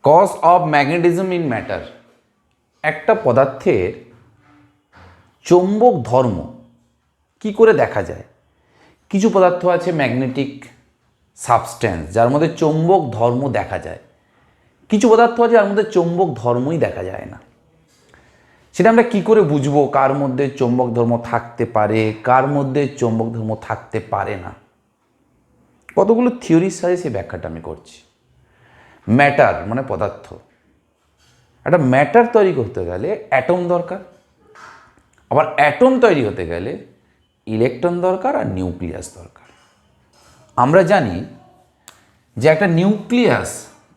Cause of magnetism in matter. একটা পদার্থের চৌম্বক ধর্ম কি করে দেখা যায়? কিছু পদার্থ আছে ম্যাগনেটিক সাবস্ট্যান্স, যার মধ্যে চৌম্বক ধর্ম দেখা যায়। কিছু পদার্থ আছে যার মধ্যে চৌম্বক ধর্মই দেখা যায় না। সেটা আমরা কি করে বুঝবো কার মধ্যে চৌম্বক ধর্ম থাকতে পারে, কার মধ্যে চৌম্বক ধর্ম থাকতে পারে না? কতগুলো থিওরির সাথে সেই ব্যাখ্যাটা আমি করছি। ম্যাটার মানে পদার্থ। একটা ম্যাটার তৈরি করতে গেলে অ্যাটম দরকার, আবার অ্যাটম তৈরি হতে গেলে ইলেকট্রন দরকার আর নিউক্লিয়াস দরকার। আমরা জানি যে একটা নিউক্লিয়াস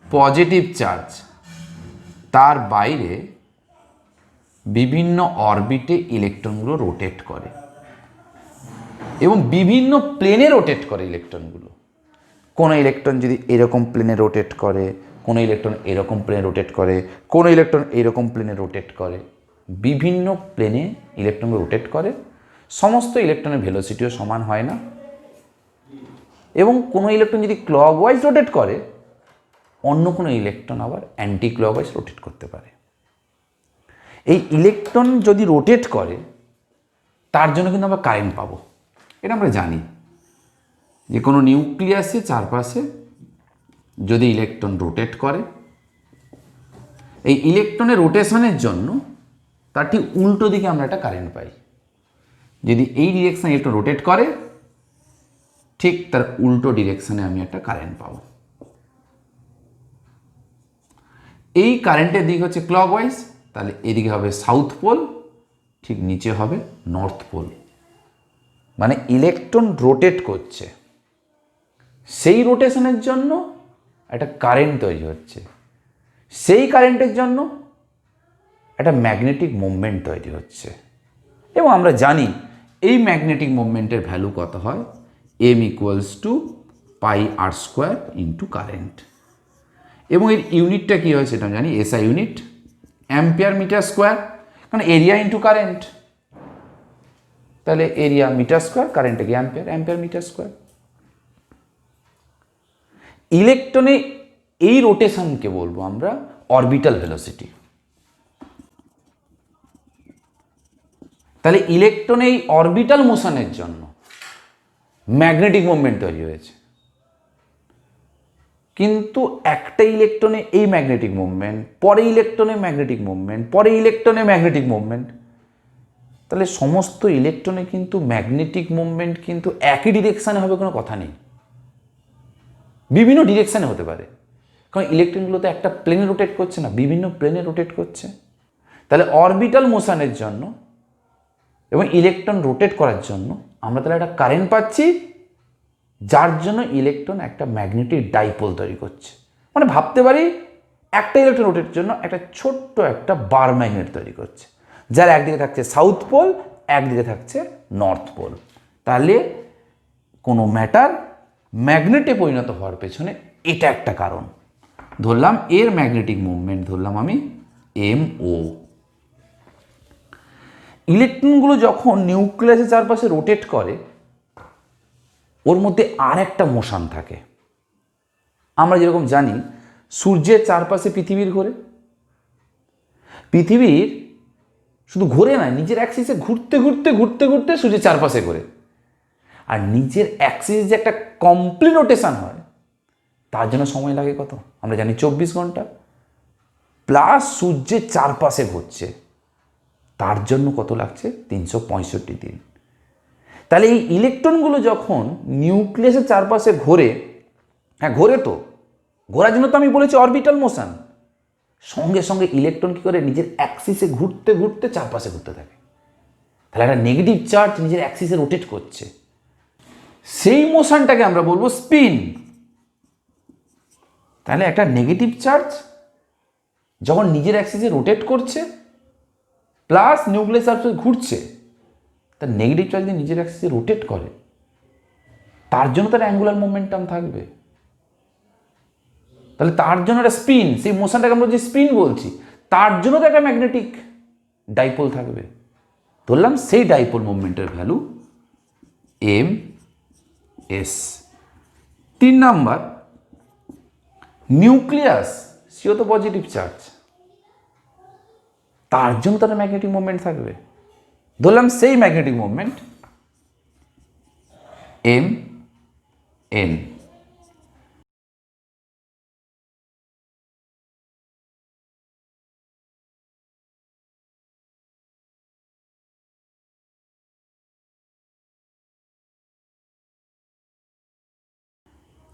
পজিটিভ চার্জ, তার বাইরে বিভিন্ন অরবিটে ইলেকট্রনগুলো রোটেট করে এবং বিভিন্ন প্লেনে রোটেট করে ইলেকট্রনগুলো। কোনো ইলেকট্রন যদি এরকম প্লেনে রোটেট করে, কোনো ইলেকট্রন এরকম প্লেনে রোটেট করে, কোনো ইলেকট্রন এরকম প্লেনে রোটেট করে, বিভিন্ন প্লেনে ইলেকট্রনগুলো রোটেট করে। সমস্ত ইলেকট্রনের ভেলোসিটিও সমান হয় না, এবং কোনো ইলেকট্রন যদি ক্লকওয়াইজ রোটেট করে, অন্য কোনো ইলেকট্রন আবার অ্যান্টি ক্লকওয়াইজ রোটেট করতে পারে। এই ইলেকট্রন যদি রোটেট করে, তার জন্য কিন্তু আমরা কারেন্ট পাবো। এটা আমরা জানি যে কোনো নিউক্লিয়াসের চারপাশে যদি ইলেকট্রন রোটেট করে, এই ইলেকট্রনের রোটেশনের জন্য তার ঠিক উল্টো দিকে আমরা একটা কারেন্ট পাই। যদি এই ডিরেকশানে ইলেকট্রন রোটেট করে, ঠিক তার উল্টো ডিরেকশানে আমি একটা কারেন্ট পাবো। এই কারেন্টের দিক হচ্ছে ক্লকওয়াইজ, তাহলে এদিকে হবে সাউথ পোল, ঠিক নিচে হবে নর্থ পোল। মানে ইলেকট্রন রোটেট করছে, সেই রোটেশনের জন্য একটা কারেন্ট তৈরি হচ্ছে, সেই কারেন্টের জন্য একটা ম্যাগনেটিক মুভমেন্ট তৈরি হচ্ছে। এবং আমরা জানি এই ম্যাগনেটিক মুভমেন্টের ভ্যালু কত হয়, m equals to pi r square into current. এবং এর ইউনিটটা কী হয় সেটা জানি, SI unit ampere metre square, কারণ এরিয়া ইন্টু কারেন্ট। তাহলে এরিয়া মিটার স্কোয়ার, কারেন্টে কি অ্যাম্পিয়ার, অ্যাম্পিয়ার মিটার স্কোয়ার। ইলেকট্রনে এই রোটেশনকে বলবো আমরা অরবিটাল ভেলোসিটি। তাহলে ইলেকট্রনে এই অরবিটাল মোশনের জন্য ম্যাগনেটিক মুভমেন্ট তৈরি হয়েছে। কিন্তু একটা ইলেকট্রনে এই ম্যাগনেটিক মুভমেন্ট, পরে ইলেকট্রনে ম্যাগনেটিক মুভমেন্ট, পরে ইলেকট্রনে ম্যাগনেটিক মুভমেন্ট। তাহলে সমস্ত ইলেকট্রনে কিন্তু ম্যাগনেটিক মুভমেন্ট কিন্তু একই ডিরেকশানে হবে কোনো কথা নেই, বিভিন্ন ডিরেকশানে হতে পারে। কারণ ইলেকট্রনগুলো তো একটা প্লেনে রোটেট করছে না, বিভিন্ন প্লেনে রোটেট করছে। তাহলে অরবিটাল মোশনের জন্য এবং ইলেকট্রন রোটেট করার জন্য আমরা তাহলে একটা কারেন্ট পাচ্ছি, যার জন্য ইলেকট্রন একটা ম্যাগনেটিক ডাইপোল তৈরি করছে। মানে ভাবতে পারি একটা ইলেকট্রন রোটেটের জন্য একটা ছোট্ট একটা বার ম্যাগনেট তৈরি করছে, যার একদিকে থাকছে সাউথ পোল, একদিকে থাকছে নর্থ পোল। তাহলে কোনো ম্যাটার ম্যাগনেটে পরিণত হওয়ার পেছনে এটা একটা কারণ। ধরলাম এর ম্যাগনেটিক মুভমেন্ট ধরলাম আমি MO। ইলেকট্রনগুলো যখন নিউক্লিয়াসের চারপাশে রোটেট করে, ওর মধ্যে আর একটা মোশন থাকে। আমরা যেরকম জানি সূর্যের চারপাশে পৃথিবীর ঘোরে, পৃথিবীর শুধু ঘোরে না, নিজের অ্যাক্সিসে ঘুরতে ঘুরতে ঘুরতে ঘুরতে সূর্যের চারপাশে ঘোরে। আর নিজের অ্যাক্সিস যে একটা কমপ্লিট রোটেশন হয়, তার জন্য সময় লাগে কত আমরা জানি, 24 ঘন্টা। প্লাস সূর্যের চারপাশে ঘুরছে, তার জন্য কত লাগছে, 365 দিন। তাহলে এই ইলেকট্রনগুলো যখন নিউক্লিয়াসের চারপাশে ঘোরে, হ্যাঁ ঘোরে তো, ঘোরার জন্য তো আমি বলেছি অরবিটাল মোশন, সঙ্গে সঙ্গে ইলেকট্রন কী করে নিজের অ্যাক্সিসে ঘুরতে ঘুরতে চারপাশে ঘুরতে থাকে। তাহলে একটা নেগেটিভ চার্জ নিজের অ্যাক্সিসে রোটেট করছে, সেই মোশনটাকে আমরা বলবো স্পিন। তাহলে একটা নেগেটিভ চার্জ যখন নিজের অ্যাক্সিসে রোটেট করছে প্লাস নিউক্লিয়াস চারপাশে ঘুরছে, তার নেগেটিভ চার্জ যদি নিজের অ্যাক্সিসে রোটেট করে, তার জন্য তার অ্যাঙ্গুলার মোমেন্টাম থাকবে। তাহলে তার জন্য একটা স্পিন, সেই মোশনটাকে আমরা যে স্পিন বলছি, তার জন্য তো একটা ম্যাগনেটিক ডাইপোল থাকবে। ধরলাম সেই ডাইপোল মুভমেন্টের ভ্যালু MS। 3 নাম্বার, নিউক্লিয়াস সেও তো পজিটিভ চার্জ, তার জন্য তার ম্যাগনেটিক মোমেন্ট থাকবে। ধরলাম সেই ম্যাগনেটিক মোমেন্ট এম এন,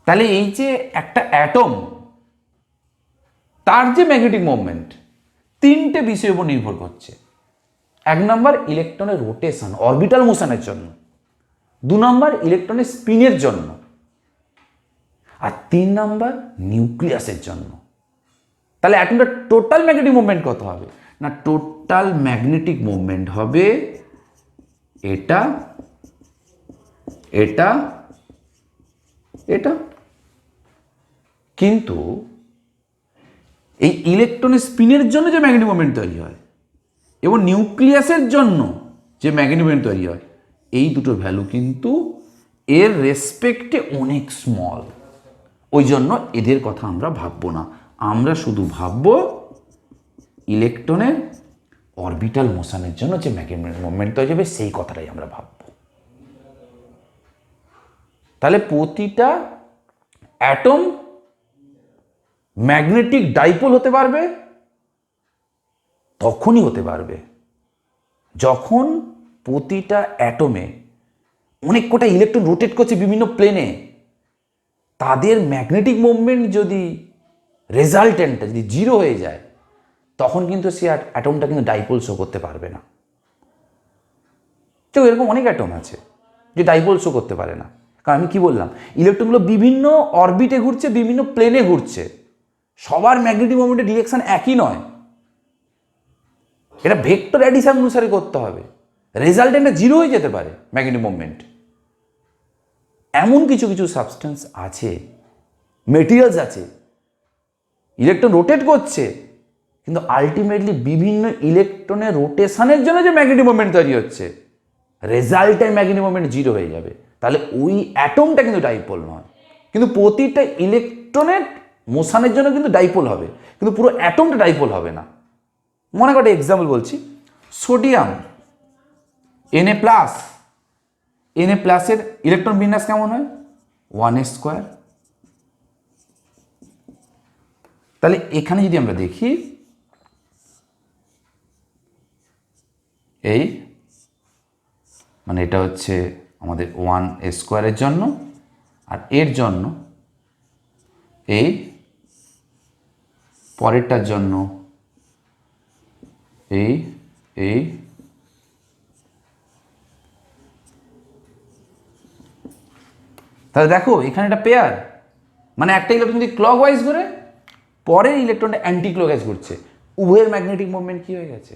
তাহলে এই যে একটা অ্যাটম, তার যে ম্যাগনেটিক মোমেন্ট তিনটে বিষয়ের উপর নির্ভর করছে। এক নম্বর ইলেকট্রনের রোটেশন, অরবিটাল মোশনের জন্য। দু নম্বর ইলেকট্রনের স্পিনের জন্য। আর তিন নম্বর নিউক্লিয়াসের জন্য। তাহলে অ্যাটমটার টোটাল ম্যাগনেটিক মুভমেন্ট কত হবে? না, টোটাল ম্যাগনেটিক মুভমেন্ট হবে এটা, এটা, এটা। কিন্তু এই ইলেকট্রনের স্পিনের জন্য যে ম্যাগনেটিক মুভমেন্ট তৈরি হয় এবং নিউক্লিয়াসের জন্য যে ম্যাগনেটিক মুভমেন্ট তৈরি হয়, এই দুটো ভ্যালু কিন্তু এর রেসপেক্টে অনেক স্মল। ওই জন্য এদের কথা আমরা ভাববো না, আমরা শুধু ভাববো ইলেকট্রনের অরবিটাল মোশনের জন্য যে ম্যাগনেটিক মুভমেন্ট তৈরি হবে সেই কথাটাই আমরা ভাববো। তাহলে প্রতিটা অ্যাটম ম্যাগনেটিক ডাইপোল হতে পারবে তখনই হতে পারবে যখন প্রতিটা অ্যাটমে অনেক কটা ইলেকট্রন রোটেট করছে বিভিন্ন প্লেনে, তাদের ম্যাগনেটিক মুভমেন্ট যদি রেজাল্টেন্টটা যদি জিরো হয়ে যায়, তখন কিন্তু সে অ্যাটমটা কিন্তু ডাইপোল শো করতে পারবে না। তো এরকম অনেক অ্যাটম আছে যে ডাইপোল শো করতে পারে না। কারণ আমি কি বললাম, ইলেকট্রনগুলো বিভিন্ন অরবিটে ঘুরছে, বিভিন্ন প্লেনে ঘুরছে, সবার ম্যাগনেটিক মুভমেন্টের ডিরেকশন একই নয়। এটা ভেক্টর অ্যাডিশন অনুসারে করতে হবে, রেজাল্টেন্টটা জিরো হয়ে যেতে পারে ম্যাগনেটিক মুভমেন্ট। এমন কিছু কিছু সাবস্টেন্স আছে, মেটেরিয়ালস আছে, ইলেকট্রন রোটেট করছে কিন্তু আলটিমেটলি বিভিন্ন ইলেকট্রনের রোটেশনের জন্য যে ম্যাগনেটিক মুভমেন্ট তৈরি হচ্ছে, রেজাল্টের ম্যাগনেটিক মুভমেন্ট জিরো হয়ে যাবে। তাহলে ওই অ্যাটমটা কিন্তু ডাইপোল নয়, কিন্তু প্রতিটা ইলেকট্রনের মোশনের জন্য কিন্তু ডাইপোল হবে, কিন্তু পুরো অ্যাটমটা ডাইপোল হবে না। মনে করে এক্সাম্পল বলছি, সোডিয়াম Na প্লাস, Na প্লাসের ইলেকট্রন বিন্যাস কেমন হয়? 1s²। তাহলে এখানে যদি আমরা দেখি, এই মানে এটা হচ্ছে আমাদের 1s² জন্য, আর এর জন্য এই পরেরটার জন্য এই এই তাহলে দেখো এখানে একটা পেয়ার, মানে একটা ইলেকট্রন যদি ক্লকওয়াইজ ঘুরে, পরের ইলেকট্রনটা অ্যান্টি ক্লকওয়াইজ ঘুরছে, উভয়ের ম্যাগনেটিক মুভমেন্ট কি হয়ে গেছে?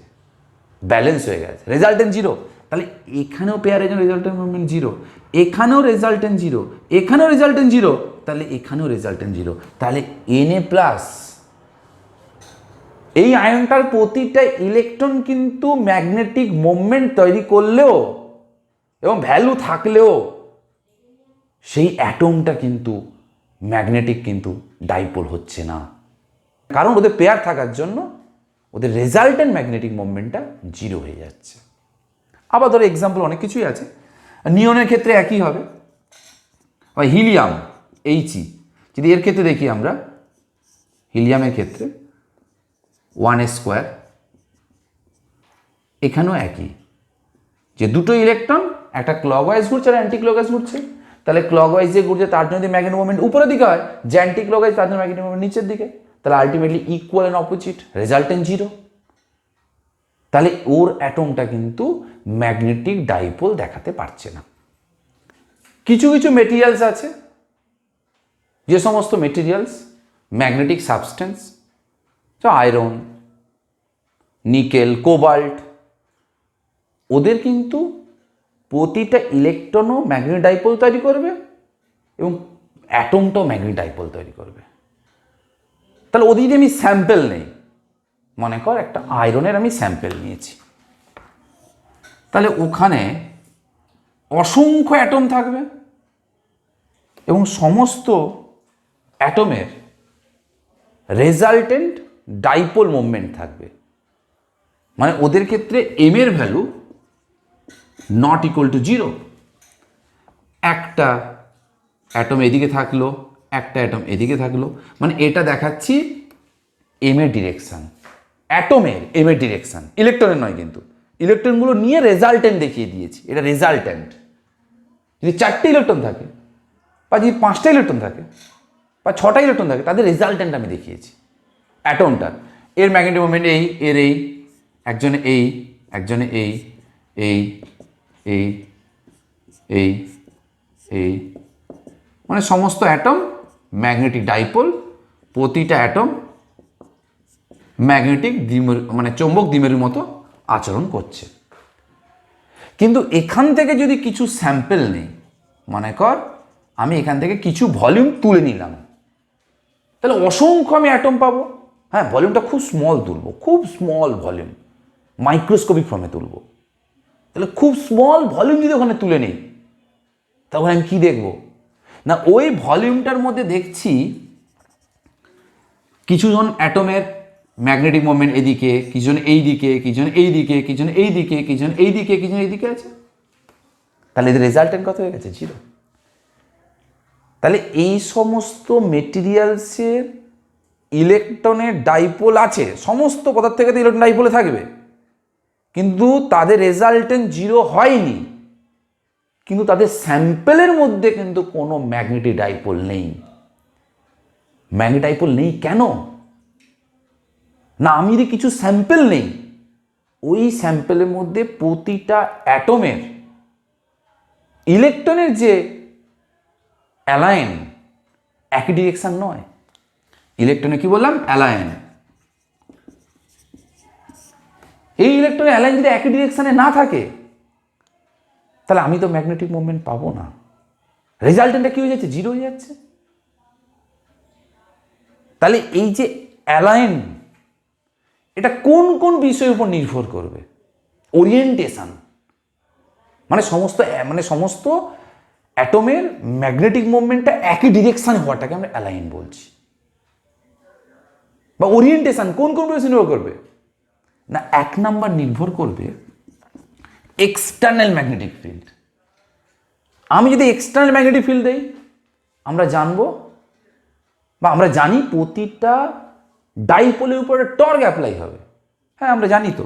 ব্যালেন্স হয়ে গেছে, রেজাল্টেন্ট জিরো। তাহলে এখানেও পেয়ারের জন্য রেজাল্টেন্ট মুভমেন্ট জিরো, এখানেও রেজাল্টেন্ট জিরো, এখানেও রেজাল্টেন্ট জিরো, তাহলে এখানেও রেজাল্টেন্ট জিরো। তাহলে Na প্লাস এই আয়নটার প্রতিটা ইলেকট্রন কিন্তু ম্যাগনেটিক মুভমেন্ট তৈরি করলেও এবং ভ্যালু থাকলেও সেই অ্যাটমটা কিন্তু ম্যাগনেটিক কিন্তু ডাইপোল হচ্ছে না, কারণ ওদের পেয়ার থাকার জন্য ওদের রেজাল্টেন্ট ম্যাগনেটিক মুভমেন্টটা জিরো হয়ে যাচ্ছে। আবার ধরো এক্সাম্পল অনেক কিছুই আছে, নিয়নের ক্ষেত্রে একই হবে। বা হিলিয়াম He, যদি এর ক্ষেত্রে দেখি আমরা, হিলিয়ামের ক্ষেত্রে 1s², এখানেও একই, যে দুটো ইলেকট্রন একটা ক্লকওয়াইজ ঘুরছে আর অ্যান্টি ক্লকওয়াইজ ঘুরছে। তাহলে ক্লকওয়াইজ যে ঘুরছে তার জন্য যদি ম্যাগনেটিক মুভমেন্ট উপরের দিকে হয়, যে অ্যান্টি ক্লকওয়াইজ তার জন্য ম্যাগনেটিক মুভমেন্ট নিচের দিকে, তাহলে ultimately equal and opposite, resultant zero. তাহলে ওর অ্যাটমটা কিন্তু ম্যাগনেটিক ডাইপোল দেখাতে পারছে না। কিছু কিছু মেটেরিয়ালস আছে, যে সমস্ত materials magnetic substance, iron, nickel, cobalt, ওদের কিন্তু প্রতিটা ইলেকট্রনও ম্যাগনেটিক ডাইপোল তৈরি করবে এবং অ্যাটমটাও ম্যাগনেটিক ডাইপোল তৈরি করবে। তাহলে ওদের যদি আমি স্যাম্পেল নেই, মনে কর একটা আয়রনের আমি স্যাম্পেল নিয়েছি, তাহলে ওখানে অসংখ্য অ্যাটম থাকবে এবং সমস্ত অ্যাটমের রেজাল্টেন্ট ডাইপোল মোমেন্ট থাকবে, মানে ওদের ক্ষেত্রে এম এর ভ্যালু নট ইকুয়াল টু 0। একটা অ্যাটম এদিকে থাকলো, একটা অ্যাটম এদিকে থাকলো, মানে এটা দেখাচ্ছি এম এর ডিরেকশান, অ্যাটমের এম এর ডিরেকশান, ইলেকট্রনের নয়। কিন্তু ইলেকট্রনগুলো নিয়ে রেজাল্টেন্ট দেখিয়ে দিয়েছি, এটা রেজাল্টেন্ট। যদি 4টে ইলেকট্রন থাকে বা যদি 5টা ইলেকট্রন থাকে বা 6টা ইলেকট্রন থাকে, তাদের রেজাল্টেন্ট আমি দেখিয়েছি অ্যাটমটার। এর ম্যাগনেটিক মোমেন্ট এই, এর এই, একজনে এই, একজনে এই, এই, এই, এই, এই, মানে সমস্ত অ্যাটম ম্যাগনেটিক ডাইপোল, প্রতিটা অ্যাটম ম্যাগনেটিক মানে চৌম্বক দ্বিমেরুর মতো আচরণ করছে। কিন্তু এখান থেকে যদি কিছু স্যাম্পল নেই, মনে কর আমি এখান থেকে কিছু ভলিউম তুলে নিলাম, তাহলে অসংখ্য আমি অ্যাটম পাবো। হ্যাঁ, ভলিউমটা খুব স্মল তুলবো, খুব স্মল ভলিউম, মাইক্রোস্কোপিক ফর্মে তুলবো। তাহলে খুব স্মল ভলিউম যদি ওখানে তুলে নিই, তখন আমি কি দেখব না, ওই ভলিউমটার মধ্যে দেখছি কিছুজন অ্যাটমের ম্যাগনেটিক মোমেন্ট এদিকে, কিছুজন এই দিকে, কিছুজন এই দিকে, কিছুজন এই দিকে, কিছুজন এই দিকে, কিছুজন এই দিকে আছে। তাহলে এদের রেজাল্টেন্ট কত হয়ে গেছে? 0। তাহলে এই সমস্ত মেটেরিয়ালসের ইলেকট্রনের ডাইপোল আছে, সমস্ত পদার্থের ক্ষেত্রে ইলেকট্রন ডাইপোলে থাকবে, কিন্তু তাদের রেজাল্টেন্ট 0 হয়নি। কিন্তু তাদের স্যাম্পেলের মধ্যে কিন্তু কোনো ম্যাগনেটিক ডাইপোল নেই। ম্যাগনেটিক ডাইপোল নেই কেন না, আমি যদি কিছু স্যাম্পেল নেই, ওই স্যাম্পেলের মধ্যে প্রতিটা অ্যাটমের ইলেকট্রনের যে অ্যালাইন একই ডিরেকশন নয়। ইলেকট্রনে কি বললাম? অ্যালাইন। এই ইলেকট্রনের অ্যালাইন যদি একই ডিরেকশনে না থাকে, তাহলে আমি তো ম্যাগনেটিক মোমেন্ট পাবো না। রেজাল্টেন্টটা কি হয়ে যাচ্ছে? 0 হয়ে যাচ্ছে। তাহলে এই যে অ্যালাইন, এটা কোন কোন বিষয়ের উপর নির্ভর করবে? ওরিয়েন্টেশন, মানে সমস্ত অ্যাটমের ম্যাগনেটিক মুভমেন্টটা একই ডিরেকশনে হওয়াটাকে আমরা অ্যালাইন বলছি। বা ওরিয়েন্টেশন কোন কোন বিষয় নির্ভর করবে না, 1 নাম্বার নির্ভর করবে এক্সটার্নাল ম্যাগনেটিক ফিল্ড। আমি যদি এক্সটার্নাল ম্যাগনেটিক ফিল্ড দেই, আমরা জানবো বা আমরা জানি প্রতিটা ডাইপোলের উপরে টর্ক অ্যাপ্লাই হবে। হ্যাঁ, আমরা জানি তো,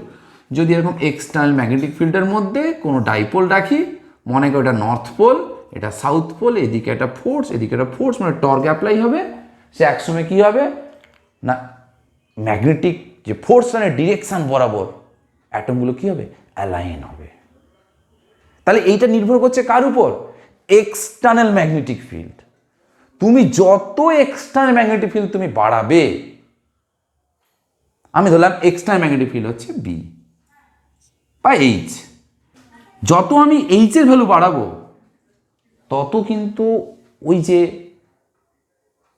যদি এরকম এক্সটার্নাল ম্যাগনেটিক ফিল্ডের মধ্যে কোনো ডাইপোল রাখি, মনে করো এটা নর্থ পোল, এটা সাউথ পোল, এদিকে একটা ফোর্স, এদিকে একটা ফোর্স, মানে টর্ক অ্যাপ্লাই হবে। সে একসময় কি হবে না, ম্যাগনেটিক যে ফোর্স মানে ডিরেকশন বরাবর অ্যাটমগুলো কি হবে? অ্যালাইন হবে। তাহলে এইটা নির্ভর করছে কার উপর? External magnetic field. তুমি যত এক্সটার্নাল ম্যাগনেটিক ফিল্ড তুমি বাড়াবে, আমি ধরলাম এক্সটার্নাল ম্যাগনেটিক ফিল্ড হচ্ছে বি বা এইচ, যত আমি এইচ এর ভ্যালু বাড়াবো, তত কিন্তু ওই যে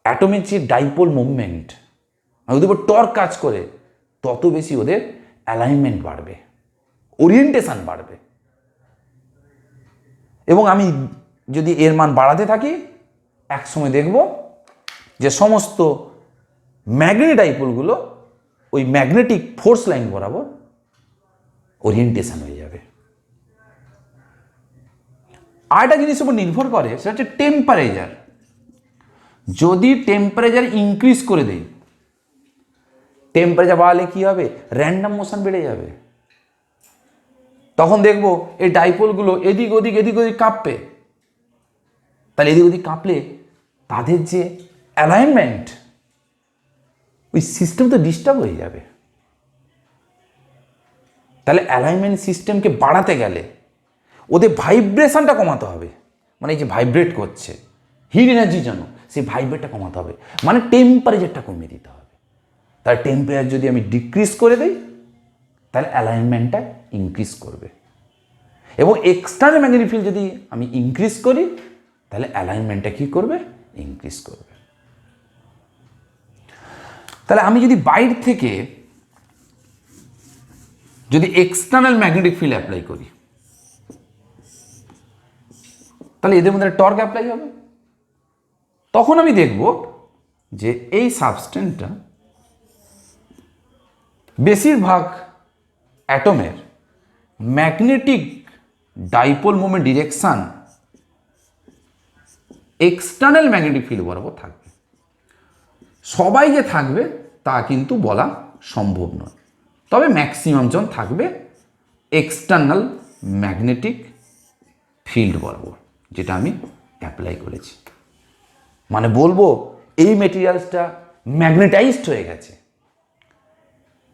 অ্যাটমের যে ডাইপোল মুভমেন্ট, ওদের উপর টর্ক কাজ করে, তত বেশি ওদের অ্যালাইনমেন্ট বাড়বে, ওরিয়েন্টেশন বাড়বে। এবং আমি যদি এর মান বাড়াতে থাকি, এক সময় দেখব যে সমস্ত ম্যাগনেটিক ডাইপোলগুলো ওই ম্যাগনেটিক ফোর্স লাইন বরাবর ওরিয়েন্টেশন হয়ে যাবে। আরেকটা জিনিসের উপর নির্ভর করে, সেটা হচ্ছে টেম্পারেচার। যদি টেম্পারেচার ইনক্রিজ করে দেই, টেম্পারেচার বাড়ালে কি হবে? র্যান্ডম মোশন বেড়ে যাবে। তখন দেখবো এই ডাইপোলগুলো এদিক ওদিক এদিক ওদিক কাঁপবে। তাহলে এদিক ওদিক কাঁপলে তাদের যে অ্যালাইনমেন্ট, ওই সিস্টেম তো ডিস্টার্ব হয়ে যাবে। তাহলে অ্যালাইনমেন্ট সিস্টেমকে বাড়াতে গেলে ওদের ভাইব্রেশনটা কমাতে হবে। মানে এই যে ভাইব্রেট করছে হিট এনার্জির জন্য, সেই ভাইব্রেটটা কমাতে হবে, মানে টেম্পারেচারটা কমিয়ে দিতে হবে। তাহলে টেম্পারেচার যদি আমি ডিক্রিজ করে দিই, তাহলে অ্যালাইনমেন্টটা ইনক্রিজ করবে। এবং এক্সটার্নাল ম্যাগনেটিক ফিল্ড যদি আমি ইনক্রিজ করি, তাহলে অ্যালাইনমেন্টটা কী করবে? ইনক্রিজ করবে। তাহলে আমি যদি বাইরে থেকে যদি এক্সটার্নাল ম্যাগনেটিক ফিল্ড অ্যাপ্লাই করি, তাহলে এদের মধ্যে টর্ক অ্যাপ্লাই হবে। তখন আমি দেখব যে এই সাবস্টেন্সটা বেশিরভাগ অ্যাটমের magnetic dipole moment direction external magnetic field বরাবর থাকবে। সবাই যে থাকবে তা কিন্তু বলা সম্ভব নয়, তবে ম্যাক্সিমাম জন থাকবে এক্সটার্নাল ম্যাগনেটিক ফিল্ড বরাবর, যেটা আমি অ্যাপ্লাই করেছি। মানে বলবো এই মেটেরিয়ালসটা ম্যাগনেটাইজড হয়ে গেছে,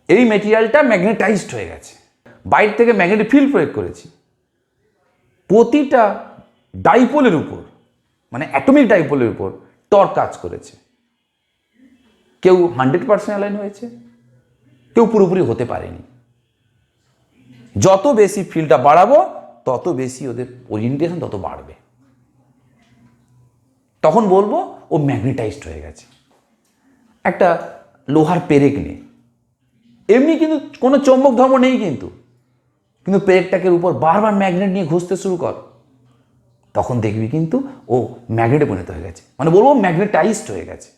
এই মেটেরিয়ালটা ম্যাগনেটাইজড হয়ে গেছে, বাইরে থেকে ম্যাগনেটিক ফিল্ড প্রয়োগ করেছি প্রতিটা ডাইপোলের উপর, মানে অ্যাটমিক ডাইপোলের উপর টর্ক কাজ করেছে। কেউ 100% অ্যালাইন হয়েছে, কেউ পুরোপুরি হতে পারেনি। যত বেশি ফিল্ডটা বাড়াবো তত বেশি ওদের ওরিয়েন্টেশন তত বাড়বে, তখন বলবো ও ম্যাগনেটাইজড হয়ে গেছে। একটা লোহার পেরেক নে, এমনি কিন্তু কোনো চৌম্বক ধর্ম নেই, কিন্তু পেরেকটাকে উপর বারবার ম্যাগনেট নিয়ে ঘষতে শুরু কর, তখন দেখবি কিন্তু ও ম্যাগনেটে পরিণত হয়ে গেছে, মানে বলবো ম্যাগনেটাইজড হয়ে গেছে।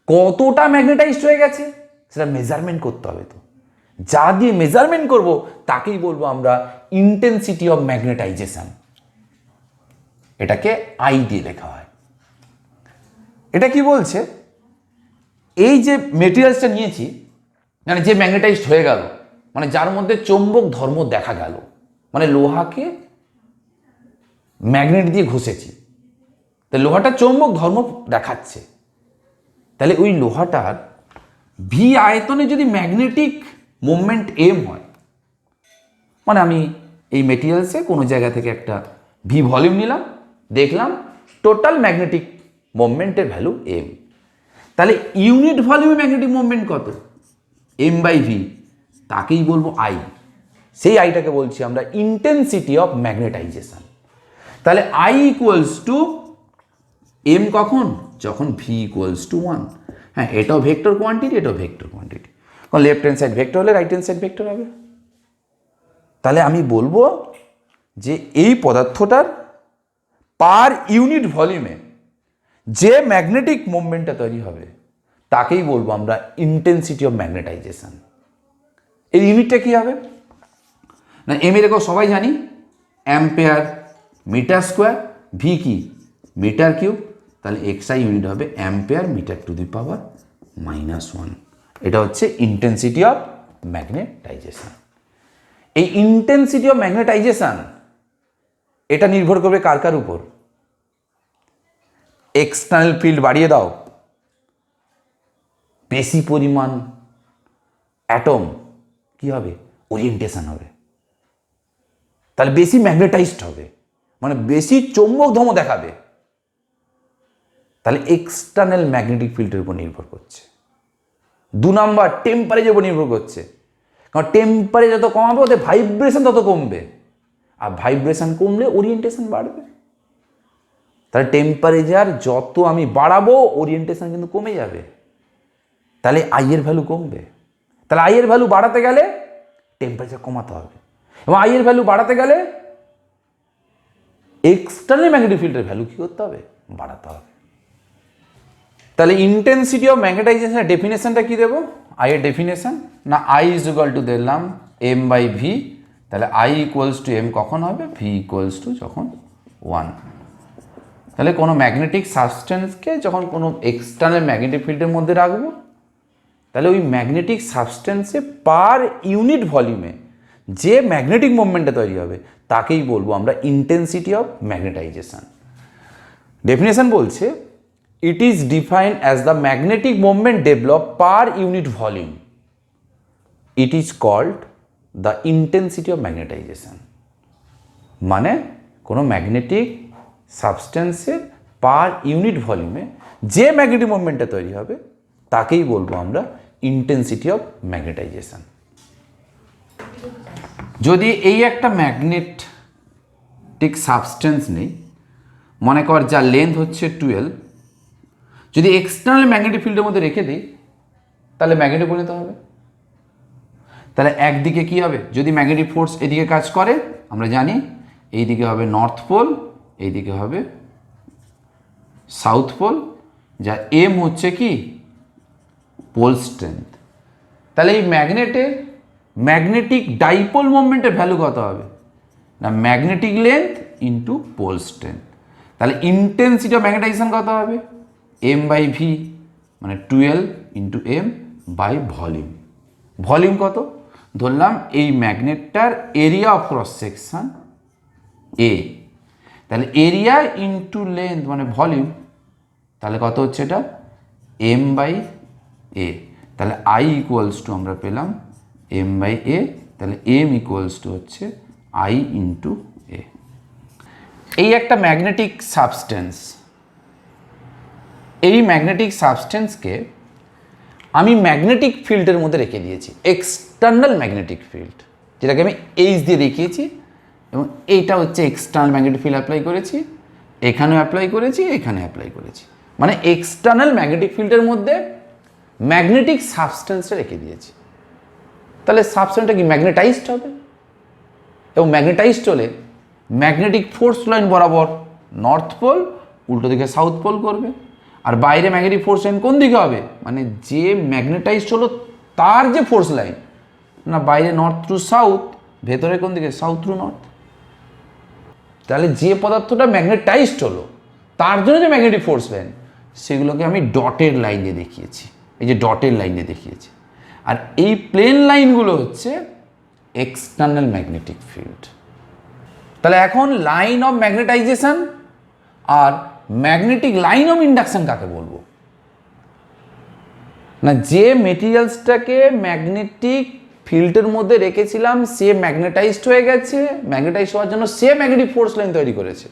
কতটা ম্যাগনেটাইজড হয়ে গেছে সেটা মেজারমেন্ট করতে হবে। তো যা দিয়ে মেজারমেন্ট করব তাকেই বলবো আমরা ইন্টেন্সিটি অফ ম্যাগনেটাইজেশন। এটাকে আই দিয়ে লেখা হয়। এটা কি বলছে, এই যে মেটেরিয়ালসটা নিয়েছি, মানে যে ম্যাগনেটাইজড হয়ে গেল, মানে যার মধ্যে চৌম্বক ধর্ম দেখা গেল, মানে লোহাকে ম্যাগনেট দিয়ে ঘষেছি, তাহলে লোহাটা চৌম্বক ধর্ম দেখাচ্ছে, তাহলে ওই লোহাটার ভি আয়তনে যদি ম্যাগনেটিক মুভমেন্ট এম হয়, মানে আমি এই মেটেরিয়ালসে কোনো জায়গা থেকে একটা ভি ভলিউম নিলাম, দেখলাম টোটাল ম্যাগনেটিক মুভমেন্টের ভ্যালু এম, তাহলে ইউনিট ভলিউমে ম্যাগনেটিক মুভমেন্ট কত, এম বাই ভি, তাকেই বলবো আই। সেই আইটাকে বলছি আমরা ইন্টেন্সিটি অফ ম্যাগনেটাইজেশন। তাহলে আই ইকুয়ালস টু এম কখন, যখন ভি ইকুয়ালস টু 1। হ্যাঁ, এটাও ভেক্টর কোয়ান্টিটি, এটাও ভেক্টর কোয়ান্টিটি, কারণ লেফট হ্যান্ড সাইড ভেক্টর হলে রাইট হ্যান্ড সাইড ভেক্টর হবে। তাহলে আমি বলবো যে এই পদার্থটার পার ইউনিট ভলিউমে যে ম্যাগনেটিক মুভমেন্টটা তৈরি হবে তাকেই বলবো আমরা ইন্টেন্সিটি অফ ম্যাগনেটাইজেশন। এই ইউনিটটা কি হবে না, এম এর একক সবাই জানি, অ্যাম্পিয়ার মিটার স্কোয়ার, ভি কি মিটার কিউব, তাহলে এক্সআই ইউনিট হবে ampere metre to the power -1। এটা হচ্ছে ইন্টেন্সিটি অফ ম্যাগনেটাইজেশন। এই ইন্টেন্সিটি অফ ম্যাগনেটাইজেশন এটা নির্ভর করবে কার কার উপর, এক্সটার্নাল ফিল্ড বাড়িয়ে দাও, বেশি পরিমাণ অ্যাটম কি হবে, ওরিয়েন্টেশন হবে, তাহলে বেশি ম্যাগনেটাইজড হবে, মানে বেশি চৌম্বক ধর্ম দেখাবে, তাহলে এক্সটার্নাল ম্যাগনেটিক ফিল্ডের উপর নির্ভর করছে। 2 নাম্বার টেম্পারেচারের উপর নির্ভর করছে, কারণ টেম্পারেচার যত কমাবে ওদের ভাইব্রেশন তত কমবে, আর ভাইব্রেশন কমলে ওরিয়েন্টেশন বাড়বে। তাহলে টেম্পারেচার যত আমি বাড়াবো ওরিয়েন্টেশন কিন্তু কমে যাবে, তাহলে আই এর ভ্যালু কমবে। তাহলে আই এর ভ্যালু বাড়াতে গেলে টেম্পারেচার কমাতে হবে, এবং আই এর ভ্যালু বাড়াতে গেলে এক্সটার্নাল ম্যাগনেটিক ফিল্ডের ভ্যালু কি করতে হবে, বাড়াতে হবে। তাহলে ইন্টেন্সিটি অফ ম্যাগনেটাইজেশনের ডেফিনেশনটা কি দেবো, আই এর ডেফিনেশন না, আই ইজ ইকুয়াল টু দিলাম এম বাই ভি, তাহলে আই ইকুয়ালস টু এম কখন হবে, ভি ইকুয়ালস টু যখন 1। তাহলে কোনো ম্যাগনেটিক সাবস্টেন্সকে যখন কোনো এক্সটার্নাল ম্যাগনেটিক ফিল্ডের মধ্যে রাখবো, তাহলে ওই ম্যাগনেটিক সাবস্টেন্সে পার ইউনিট ভলিউমে যে ম্যাগনেটিক মুভমেন্টটা তৈরি হবে তাকেই বলবো আমরা ইন্টেন্সিটি অফ ম্যাগনেটাইজেশন। ডেফিনেশন বলছে it is defined as the magnetic movement develop per unit volume, it is called the intensity of magnetisation. মানে কোনো ম্যাগনেটিক সাবস্টেন্সের পার ইউনিট ভলিউমে যে ম্যাগনেটিক মুভমেন্টটা তৈরি হবে তাকেই বলবো আমরা ইন্টেন্সিটি অফ ম্যাগনেটাইজেশন। যদি এই একটা ম্যাগনেটিক সাবস্টেন্স নেই, মনে কর যার লেন্থ হচ্ছে 12, যদি এক্সটার্নাল ম্যাগনেটিক ফিল্ডের মধ্যে রেখে দিই তাহলে ম্যাগনেটে পরিণত হবে। তাহলে একদিকে কি হবে, যদি ম্যাগনেটিক ফোর্স এদিকে কাজ করে আমরা জানি এইদিকে হবে নর্থ পোল, এইদিকে হবে সাউথ পোল, যা এম হচ্ছে কি পোল স্ট্রেংথ, তাহলে এই ম্যাগনেটের ম্যাগনেটিক ডাইপোল মোমেন্টের ভ্যালু কত হবে না magnetic length into pole strength. তাহলে ইন্টেন্সিটি অফ ম্যাগনেটাইজেশন কত হবে m/v মানে 12 into m by volume. Volume কত ধরলাম এই ম্যাগনেটটার area of cross section a, তাহলে এরিয়া ইন্টু লেন্থ মানে ভলিউম, তাহলে কত হচ্ছে এটা m/a। তাহলে I ইকুয়ালস টু আমরা পেলাম m/a, তাহলে m ইকুয়ালস টু হচ্ছে I ইন্টু a। এই একটা ম্যাগনেটিক সাবস্টেন্স, এই ম্যাগনেটিক সাবস্টেন্সকে আমি ম্যাগনেটিক ফিল্ডের মধ্যে রেখে দিয়েছি, এক্সটার্নাল ম্যাগনেটিক ফিল্ড, যেটাকে আমি এইচ দিয়ে দেখিয়েছি, এবং এইটা হচ্ছে এক্সটার্নাল ম্যাগনেটিক ফিল্ড অ্যাপ্লাই করেছি, এখানেও অ্যাপ্লাই করেছি, এখানে অ্যাপ্লাই করেছি, মানে এক্সটার্নাল ম্যাগনেটিক ফিল্ডের মধ্যে ম্যাগনেটিক সাবস্টেন্সটা রেখে দিয়েছি। তাহলে সাবস্টেন্সটা কি ম্যাগনেটাইজড হবে, এবং ম্যাগনেটাইজড হলে ম্যাগনেটিক ফোর্স লাইন বরাবর নর্থ পোল উল্টো দিকে সাউথ পোল করবে, আর বাইরে ম্যাগনেটিক ফোর্স লাইন কোন দিকে হবে মানে যে ম্যাগনেটাইজড হলো তার যে ফোর্স লাইন না বাইরে নর্থ টু সাউথ, ভেতরে কোন দিকে সাউথ টু নর্থ। তাহলে যে পদার্থটা ম্যাগনেটাইজড হলো তার জন্য যে ম্যাগনেটিক ফোর্স লাইন সেগুলোকে আমি ডটের লাইন দিয়ে দেখিয়েছি, এই যে ডটের লাইন দিয়ে দেখিয়েছি। আর এই প্লেন লাইনগুলো হচ্ছে এক্সটার্নাল ম্যাগনেটিক ফিল্ড। তাহলে এখন লাইন অফ ম্যাগনেটাইজেশন আর ম্যাগনেটিক লাইন অফ ইন্ডাকশন কাকে বলবো না যে মেটেরিয়ালসটাকে ম্যাগনেটিক ফিল্ডের মধ্যে রেখেছিলাম সে ম্যাগনেটাইজড হয়ে গেছে, ম্যাগনেটাইজড হওয়ার জন্য সে ম্যাগনেটিক ফোর্স লাইন তৈরি করেছে,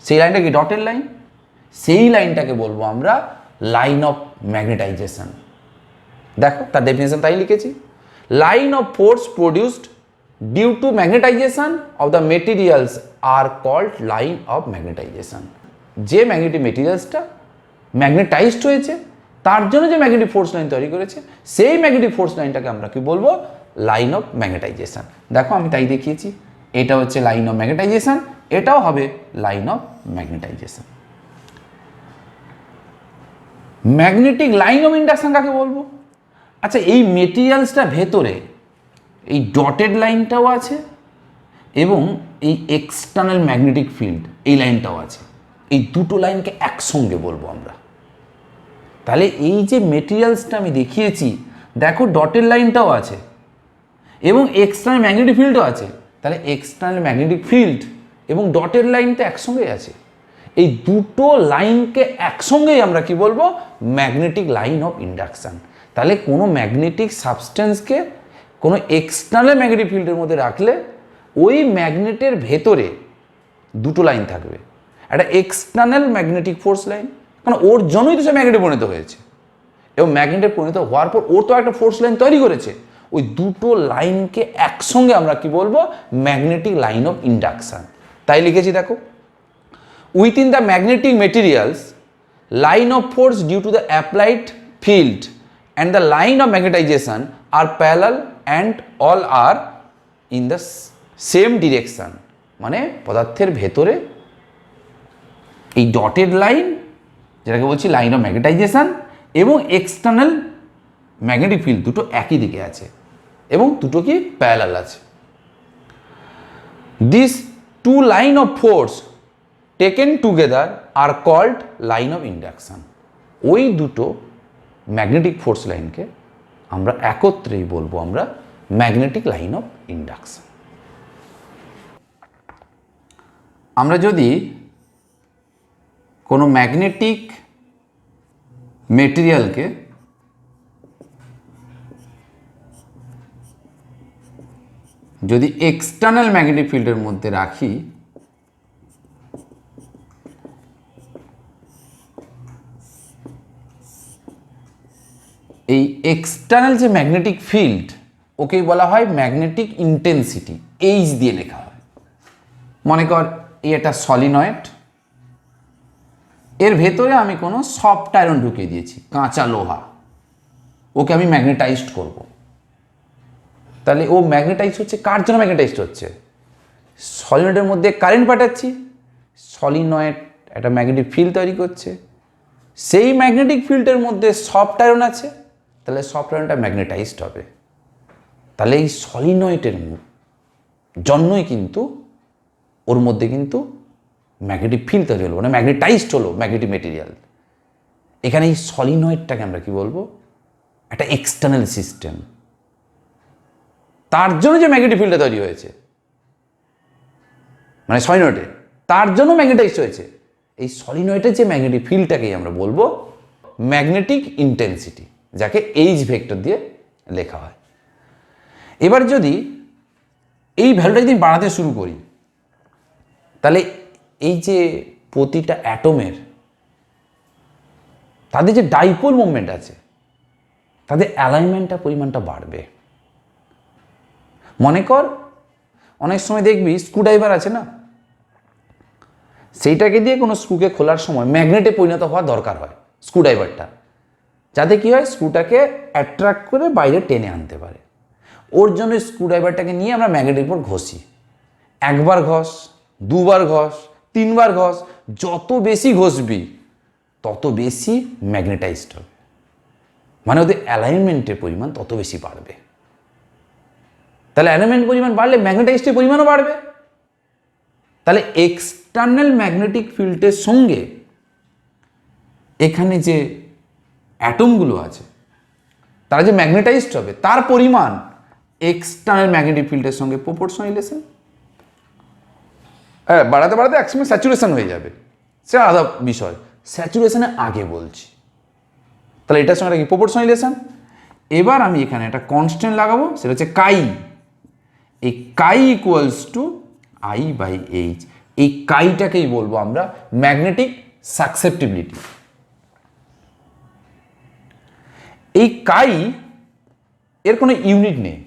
সেই লাইনটা কি ডটের লাইন, সেই লাইনটাকে বলবো আমরা লাইন অফ ম্যাগনেটাইজেশন। দেখো তার ডেফিনেশন তাই লিখেছি, line of force produced due to magnetisation of the materials are called line of magnetisation. যে ম্যাগনেটিক মেটেরিয়ালসটা ম্যাগনেটাইজড হয়েছে তার জন্য যে ম্যাগনেটিক ফোর্স লাইন তৈরি করেছে সেই ম্যাগনেটিক ফোর্স লাইনটাকে আমরা কি বলবো লাইন অফ ম্যাগনেটাইজেশন। দেখো আমি তাই দেখিয়েছি, এটা হচ্ছে লাইন অফ ম্যাগনেটাইজেশন, এটাও হবে line of magnetisation. Magnetic line of induction কাকে বলবো, আচ্ছা এই মেটেরিয়ালসটা ভেতরে এই ডটেড লাইনটাও আছে এবং এই এক্সটার্নাল ম্যাগনেটিক ফিল্ড এই লাইনটাও আছে, এই দুটো লাইনকে একসঙ্গে বলবো আমরা। তাহলে এই যে মেটেরিয়ালসটা আমি দেখিয়েছি দেখো ডটেড লাইনটাও আছে এবং এক্সটার্নাল ম্যাগনেটিক ফিল্ডও আছে, তাহলে এক্সটার্নাল ম্যাগনেটিক ফিল্ড এবং ডটেড লাইনটা একসঙ্গেই আছে, এই দুটো লাইনকে একসঙ্গেই আমরা কি বলবো ম্যাগনেটিক লাইন অফ ইন্ডাকশন। তাহলে কোনো ম্যাগনেটিক সাবস্টেন্সকে কোনো এক্সটার্নাল ম্যাগনেটিক ফিল্ডের মধ্যে রাখলে ওই ম্যাগনেটের ভেতরে দুটো লাইন থাকবে, একটা এক্সটার্নাল ম্যাগনেটিক ফোর্স লাইন, কারণ ওর জন্যই তো সে ম্যাগনেটে পরিণত হয়েছে, এবং ম্যাগনেটে পরিণত হওয়ার পর ওর তো একটা ফোর্স লাইন তৈরি করেছে, ওই দুটো লাইনকে একসঙ্গে আমরা কি বলবো ম্যাগনেটিক লাইন অফ ইন্ডাকশন। তাই লিখেছি দেখো, within the magnetic materials line of force due to the applied field and the line of magnetisation are parallel and all are in the same direction. মানে পদার্থের ভেতরে এই ডটেড লাইন যেটাকে বলছি line of magnetisation এবং external magnetic field দুটো একই দিকে আছে এবং দুটো কি প্যারালাল আছে। This two line of force taken together are called line of induction. ওই দুটো ম্যাগনেটিক ফোর্স লাইনকে আমরা একত্রেই বলবো আমরা ম্যাগনেটিক লাইন অফ ইন্ডাকশন। আমরা যদি কোনো ম্যাগনেটিক মেটেরিয়ালকে যদি এক্সটার্নাল ম্যাগনেটিক ফিল্ডের মধ্যে রাখি এই এক্সটার্নাল যে ম্যাগনেটিক ফিল্ড ওকেই বলা হয় ম্যাগনেটিক ইন্টেন্সিটি, এইচ দিয়ে লেখা হয়। মনে কর এই একটা সলিনয়েড, এর ভেতরে আমি কোনো সফট আয়রন ঢুকিয়ে দিয়েছি, কাঁচা লোহা, ওকে আমি ম্যাগনেটাইজড করব। তাহলে ও ম্যাগনেটাইজড হচ্ছে কার জন্য ম্যাগনেটাইজড হচ্ছে, সলিনয়েডের মধ্যে কারেন্ট পাঠাচ্ছি, সলিনয়েড একটা ম্যাগনেটিক ফিল্ড তৈরি করছে, সেই ম্যাগনেটিক ফিল্ডের মধ্যে সফট আয়রন আছে, তাহলে সফট আয়নটা ম্যাগনেটাইজড হবে। তাহলে এই সলিনয়েডের জন্যই কিন্তু ওর মধ্যে কিন্তু ম্যাগনেটিক ফিল্ড তৈরি হলো, মানে ম্যাগনেটাইজড হলো ম্যাগনেটিক মেটেরিয়াল। এখানে এই সলিনয়েডটাকে আমরা কি বলবো, একটা এক্সটার্নাল সিস্টেম। তার জন্য যে ম্যাগনেটিক ফিল্ডটা তৈরি হয়েছে, মানে সলিনয়েডে তার জন্য ম্যাগনেটাইজড হয়েছে। এই সলিনয়েডের যে ম্যাগনেটিক ফিল্ডটাকেই আমরা বলবো ম্যাগনেটিক ইন্টেন্সিটি, যাকে এইচ ভেক্টর দিয়ে লেখা হয়। এবার যদি এই ভ্যালুটা যদি বাড়াতে শুরু করি, তাহলে এই যে প্রতিটা অ্যাটমের তাদের যে ডাইপোল মুভমেন্ট আছে, তাদের অ্যালাইনমেন্টটা পরিমাণটা বাড়বে। মনে কর অনেক সময় দেখবি স্ক্রুড্রাইভার আছে না, সেইটাকে দিয়ে কোনো স্ক্রুকে খোলার সময় ম্যাগনেটে পরিণত হওয়া দরকার হয় স্ক্রুড্রাইভারটা, যাতে কি হয় স্ক্রুটাকে অ্যাট্রাক্ট করে বাইরে টেনে আনতে পারে। ওর জন্য স্ক্রুড্রাইভারটাকে নিয়ে আমরা ম্যাগনেটের উপর ঘষি, একবার ঘষ, দুবার ঘষ, তিনবার ঘষ, যত বেশি ঘষবি তত বেশি ম্যাগনেটাইজড হবে, মানে ওদের অ্যালাইনমেন্টের পরিমাণ তত বেশি বাড়বে। তাহলে অ্যালাইনমেন্ট পরিমাণ বাড়লে ম্যাগনেটাইজডের পরিমাণও বাড়বে। তাহলে এক্সটার্নাল ম্যাগনেটিক ফিল্ডের সঙ্গে এখানে যে অ্যাটমগুলো আছে তারা যে ম্যাগনেটাইজড হবে তার পরিমাণ এক্সটার্নাল ম্যাগনেটিক ফিল্ডের সঙ্গে প্রপোর্শনাল রিলেশন। হ্যাঁ, বাড়াতে বাড়াতে একসময় স্যাচুরেশন হয়ে যাবে, সে আলাদা বিষয়, স্যাচুরেশনে আগে বলছি। তাহলে এটার সঙ্গে কি প্রপোর্শনাল রিলেশন। এবার আমি এখানে একটা কনস্ট্যান্ট লাগাবো, সেটা হচ্ছে কাই। এই কাই equals to I by H. এই কাইটাকেই বলবো আমরা ম্যাগনেটিক সাসেপ্টিবিলিটি। এই কাই এর কোনো ইউনিট নেই,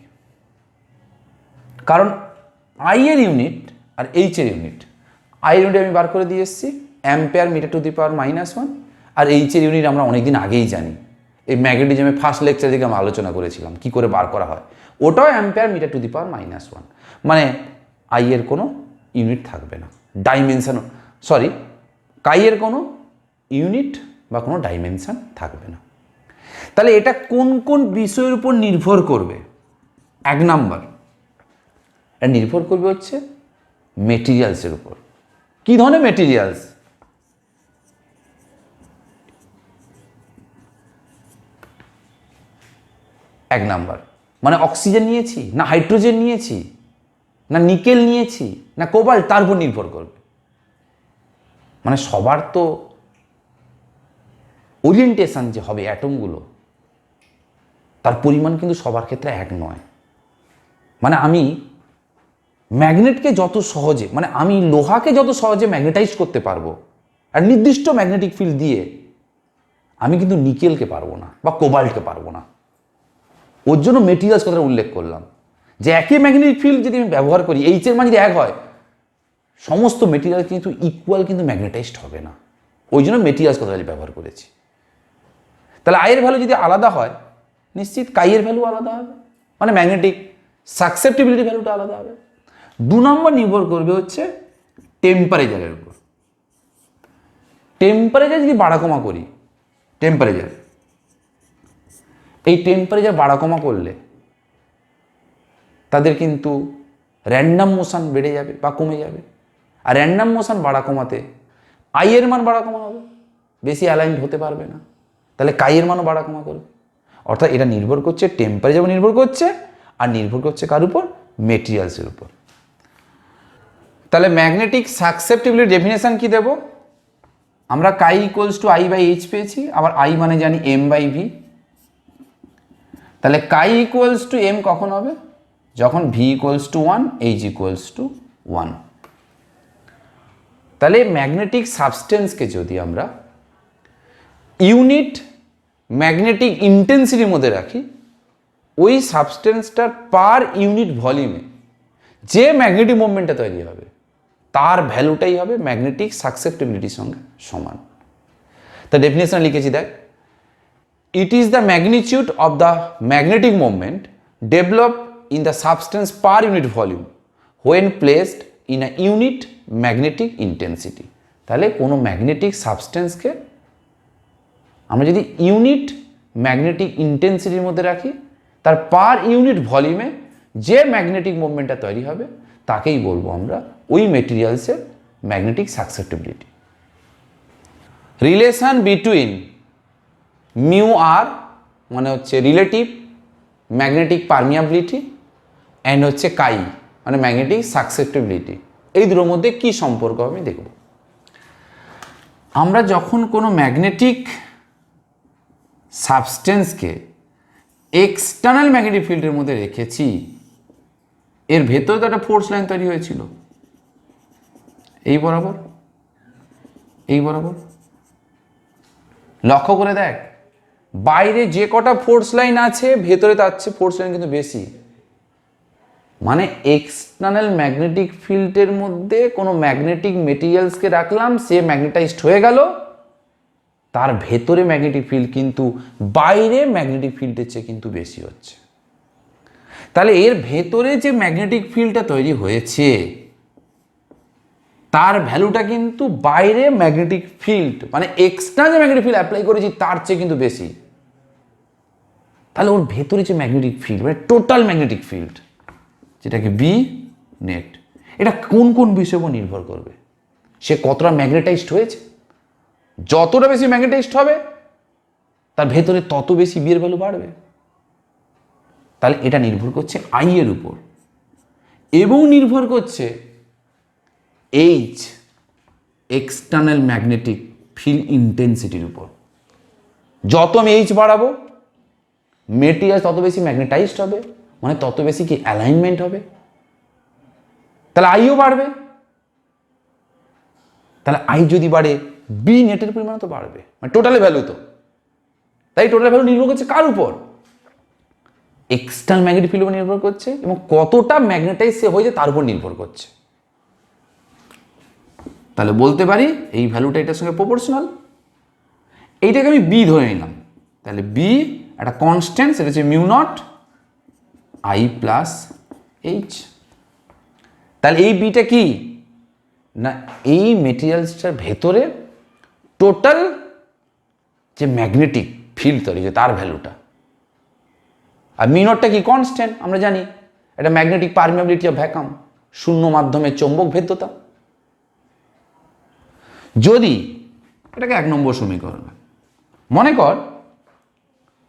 কারণ আই এর ইউনিট আর এইচ এর ইউনিট, আই এর ইউনিট আমি বার করে দিয়ে এসেছি ampere metre to the power -1, আর এইচ এর ইউনিট আমরা অনেকদিন আগেই জানি, এই ম্যাগনেটিজমের ফার্স্ট লেকচার থেকে আমরা আলোচনা করেছিলাম কী করে বার করা হয়, ওটাও ampere metre to the power -1। মানে আই এর কোনো ইউনিট থাকবে না, ডাইমেনশন, সরি, কাই এর কোনো ইউনিট বা কোনো ডাইমেনশন থাকবে না। তাহলে এটা কোন কোন বিষয়ের উপর নির্ভর করবে? এক নাম্বার, এটা নির্ভর করবে হচ্ছে মেটেরিয়ালসের উপর। কি ধরনের মেটেরিয়ালস? এক নাম্বার, মানে অক্সিজেন নিয়েছি না হাইড্রোজেন নিয়েছি না নিকেল নিয়েছি না কোবাল্ট, তার উপর নির্ভর করবে। মানে সবার তো ওরিয়েন্টেশন যে হবে অ্যাটমগুলো, তার পরিমাণ কিন্তু সবার ক্ষেত্রে এক নয়। মানে আমি ম্যাগনেটকে যত সহজে, মানে আমি লোহাকে যত সহজে ম্যাগনেটাইজ করতে পারবো আর নির্দিষ্ট ম্যাগনেটিক ফিল্ড দিয়ে, আমি কিন্তু নিকেলকে পারবো না বা কোবাল্টকে পারবো না। ওর জন্য মেটেরিয়ালস কথাটা উল্লেখ করলাম, যে একই ম্যাগনেটিক ফিল্ড যদি আমি ব্যবহার করি, এইচ এর মান যদি এক হয়, সমস্ত মেটেরিয়াল কিন্তু ইকুয়াল কিন্তু ম্যাগনেটাইজড হবে না। ওই জন্য মেটেরিয়ালস কথাটা ব্যবহার করেছি। তাহলে আই এর ভ্যালু যদি আলাদা হয়, নিশ্চিত কাই এর ভ্যালু আলাদা হবে, মানে ম্যাগনেটিক সাসেপ্টিবিলিটি ভ্যালুটা আলাদা হবে। দু নম্বর নির্ভর করবে হচ্ছে টেম্পারেচারের উপর। টেম্পারেচার যদি বাড়া কমা করি, টেম্পারেচার, এই টেম্পারেচার বাড়া কমা করলে তাদের কিন্তু র্যান্ডাম মোশন বেড়ে যাবে বা কমে যাবে। আর র্যান্ডাম মোশন বাড়া কমাতে আই এর মান বাড়া কমা হবে, বেশি অ্যালাইন্ড হতে পারবে না, তাহলে কাই এর মানও বাড়া কমা করবে। অর্থাৎ এটা নির্ভর করছে টেম্পারেচার নির্ভর করছে, আর নির্ভর করছে কার উপর? মেটেরিয়ালসের উপর। তাহলে ম্যাগনেটিক সাসেপ্টিবিলিটি ডেফিনেশন কি দেব আমরা? Chi equals to I by H পেয়েছি, আবার আই মানে জানি এম বাই ভি। তাহলে কাই ইকুয়ালস টু এম কখন হবে? যখন V equals to 1, H equals to 1। তাহলে ম্যাগনেটিক সাবস্টেন্সকে যদি আমরা ইউনিট ম্যাগনেটিক ইন্টেন্সিটির মধ্যে রাখি, ওই সাবস্টেন্সটার পার ইউনিট ভলিউমে যে ম্যাগনেটিক মুভমেন্টটা তৈরি হবে, তার ভ্যালুটাই হবে ম্যাগনেটিক সাসেপ্টিবিলিটির সঙ্গে সমান। তা ডেফিনেশন লিখেছি দেখ, it is the magnitude of the magnetic movement develop in the substance per unit volume when placed in a unit magnetic intensity. তাহলে কোনো ম্যাগনেটিক সাবস্টেন্সকে আমরা যদি ইউনিট ম্যাগনেটিক ইন্টেন্সিটির মধ্যে রাখি, তার পার ইউনিট ভলিউমে যে ম্যাগনেটিক মুভমেন্টটা তৈরি হবে তাকেই বলবো আমরা ওই মেটেরিয়ালসের magnetic susceptibility. Relation between mu আর মানে হচ্ছে রিলেটিভ ম্যাগনেটিক পারমিয়াবিলিটি অ্যান্ড হচ্ছে কাই মানে ম্যাগনেটিক সাসেপ্টিবিলিটি, এই দুটোর মধ্যে কি সম্পর্ক আমি দেখব। আমরা যখন কোনো ম্যাগনেটিক সাবস্টেন্সকে এক্সটার্নাল ম্যাগনেটিক ফিল্ডের মধ্যে রেখেছি, এর ভেতরে তো একটা ফোর্স লাইন তৈরি হয়েছিল এই বরাবর, এই বরাবর। লক্ষ্য করে দেখ, বাইরে যে কটা ফোর্স লাইন আছে ভেতরে তার চেয়ে ফোর্স লাইন কিন্তু বেশি। মানে এক্সটার্নাল ম্যাগনেটিক ফিল্ডের মধ্যে কোনো ম্যাগনেটিক মেটেরিয়ালসকে রাখলাম, সে ম্যাগনেটাইজড হয়ে গেল, তার ভেতরে ম্যাগনেটিক ফিল্ড কিন্তু বাইরে ম্যাগনেটিক ফিল্ডের চেয়ে কিন্তু বেশি হচ্ছে। তাহলে এর ভেতরে যে ম্যাগনেটিক ফিল্ডটা তৈরি হয়েছে তার ভ্যালুটা কিন্তু বাইরে ম্যাগনেটিক ফিল্ড মানে এক্সটার্নাল যে ম্যাগনেটিক ফিল্ড অ্যাপ্লাই করেছি তার চেয়ে কিন্তু বেশি। তাহলে ওর ভেতরে যে ম্যাগনেটিক ফিল্ড মানে টোটাল ম্যাগনেটিক ফিল্ড যেটাকে বি নেট, এটা কোন কোন বিষয়ের উপর নির্ভর করবে? সে কতটা ম্যাগনেটাইজড হয়েছে, যতটা বেশি ম্যাগনেটাইজড হবে তার ভেতরে তত বেশি বি এর ভ্যালু বাড়বে। তাহলে এটা নির্ভর করছে আই এর উপর এবং নির্ভর করছে এইচ এক্সটার্নাল ম্যাগনেটিক ফিল্ড ইন্টেন্সিটির উপর। যত আমি এইচ বাড়াবো মেটেরিয়াল তত বেশি ম্যাগনেটাইজড হবে, মানে তত বেশি কি অ্যালাইনমেন্ট হবে, তাহলে আইও বাড়বে। তাহলে আই যদি বাড়ে বি নেটের পরিমাণ তো বাড়বে, মানে টোটালের ভ্যালু তো। তাই টোটাল ভ্যালু নির্ভর করছে কার উপর? এক্সটার্নাল ম্যাগনেটিক ফিল্ড উপর নির্ভর করছে এবং কতটা ম্যাগনেটাইজ সে হয়েছে তার উপর নির্ভর করছে। তাহলে বলতে পারি এই ভ্যালুটা এটার সঙ্গে প্রপোর্শনাল। এইটাকে আমি বি ধরে নিলাম, তাহলে বি একটা কনস্ট্যান্ট, সেটা হচ্ছে mu not I plus H. তাহলে এই বিটা কি না, এই মেটেরিয়ালসটার ভেতরে টোটাল যে ম্যাগনেটিক ফিল্ড তৈরি হয়েছে তার ভ্যালুটা। আর মিউ নটটা কি কনস্ট্যান্ট, আমরা জানি এটা ম্যাগনেটিক পারমিয়াবিলিটি অফ ভ্যাকাম, শূন্য মাধ্যমে চৌম্বক ভেদ্যতা। যদি এটাকে 1 নম্বর সমীকরণ মনে কর,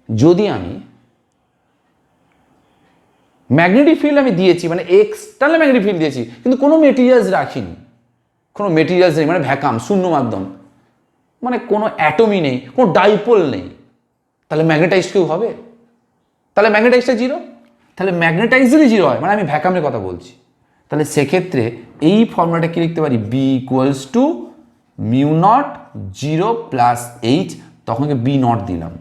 যদি আমি ম্যাগনেটিক ফিল্ড আমি দিয়েছি মানে এক্সটার্নাল ম্যাগনেটিক ফিল্ড দিয়েছি কিন্তু কোনো মেটেরিয়ালস রাখিনি, কোনো মেটেরিয়ালস নেই, মানে ভ্যাকাম শূন্য মাধ্যম, মানে কোনো অ্যাটমই নেই, কোনো ডাইপোল নেই, তাহলে ম্যাগনেটাইজ কেউ হবে? তাহলে ম্যাগনেটাইজটা জিরো। তাহলে ম্যাগনেটাইজ যদি জিরো হয় মানে আমি ভ্যাকামের কথা বলছি, তাহলে সেক্ষেত্রে এই ফর্মুলাটা কি লিখতে পারি? B equals to mu naught zero plus H, তখন বি নট দিলাম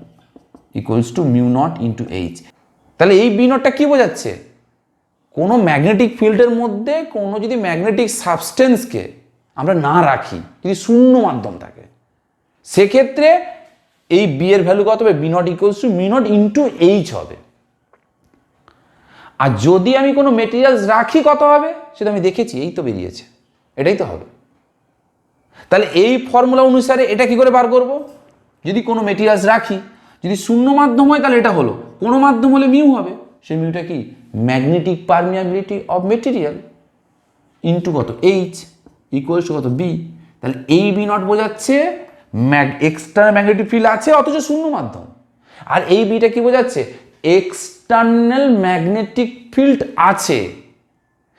equals to mu naught into H. তাহলে এই বি নটটা কি বোঝাচ্ছে? কোনো ম্যাগনেটিক ফিল্ডের মধ্যে কোনো যদি ম্যাগনেটিক সাবস্টেন্সকে আমরা না রাখি, যদি শূন্য মাধ্যম থাকে, সেক্ষেত্রে এই বি এর ভ্যালু কত হবে? B naught equals to mu naught into H হবে। আর যদি আমি কোনো মেটেরিয়ালস রাখি কত হবে সেটা আমি দেখেছি, এই তো বেরিয়েছে, এটাই তো হবে। তাহলে এই ফর্মুলা অনুসারে এটা কি করে বার করব? যদি কোনো মেটেরিয়ালস রাখি, যদি শূন্য মাধ্যম হয় তাহলে এটা হলো, কোনো মাধ্যম হলে মিউ হবে, সেই মিউটা কি? Magnetic permeability of material into কত? এইচ ইকুয়ালস টু কত? বি। তাহলে এই বি নট বোঝাচ্ছে এক্সটার্নাল ম্যাগনেটিক ফিল্ড আছে অথচ শূন্য মাধ্যম, আর এই বিটা কি বোঝাচ্ছে? এক্সটার্নাল ম্যাগনেটিক ফিল্ড আছে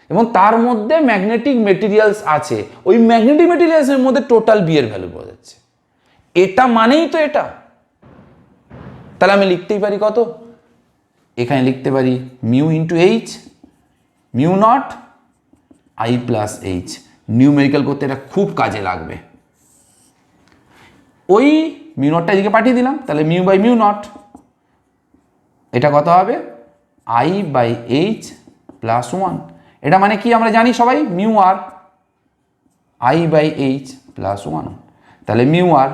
এবং তার মধ্যে ম্যাগনেটিক মেটেরিয়ালস আছে, ওই ম্যাগনেটিক মেটেরিয়ালসের মধ্যে টোটাল বি এর ভ্যালু বোঝাচ্ছে। এটা মানেই তো এটা। তাহলে আমি লিখতেই পারি কত? এখানে লিখতে পারি mu into H, mu not I plus H. Numerical করতে এটা খুব কাজে লাগবে। ওই মিউ নটটা এদিকে পাঠিয়ে দিলাম, তাহলে মিউ বাই মিউ নট, এটা কত হবে? I by H plus 1। এটা মানে কি আমরা জানি সবাই, mu R I by H plus 1। তাহলে মিউ আর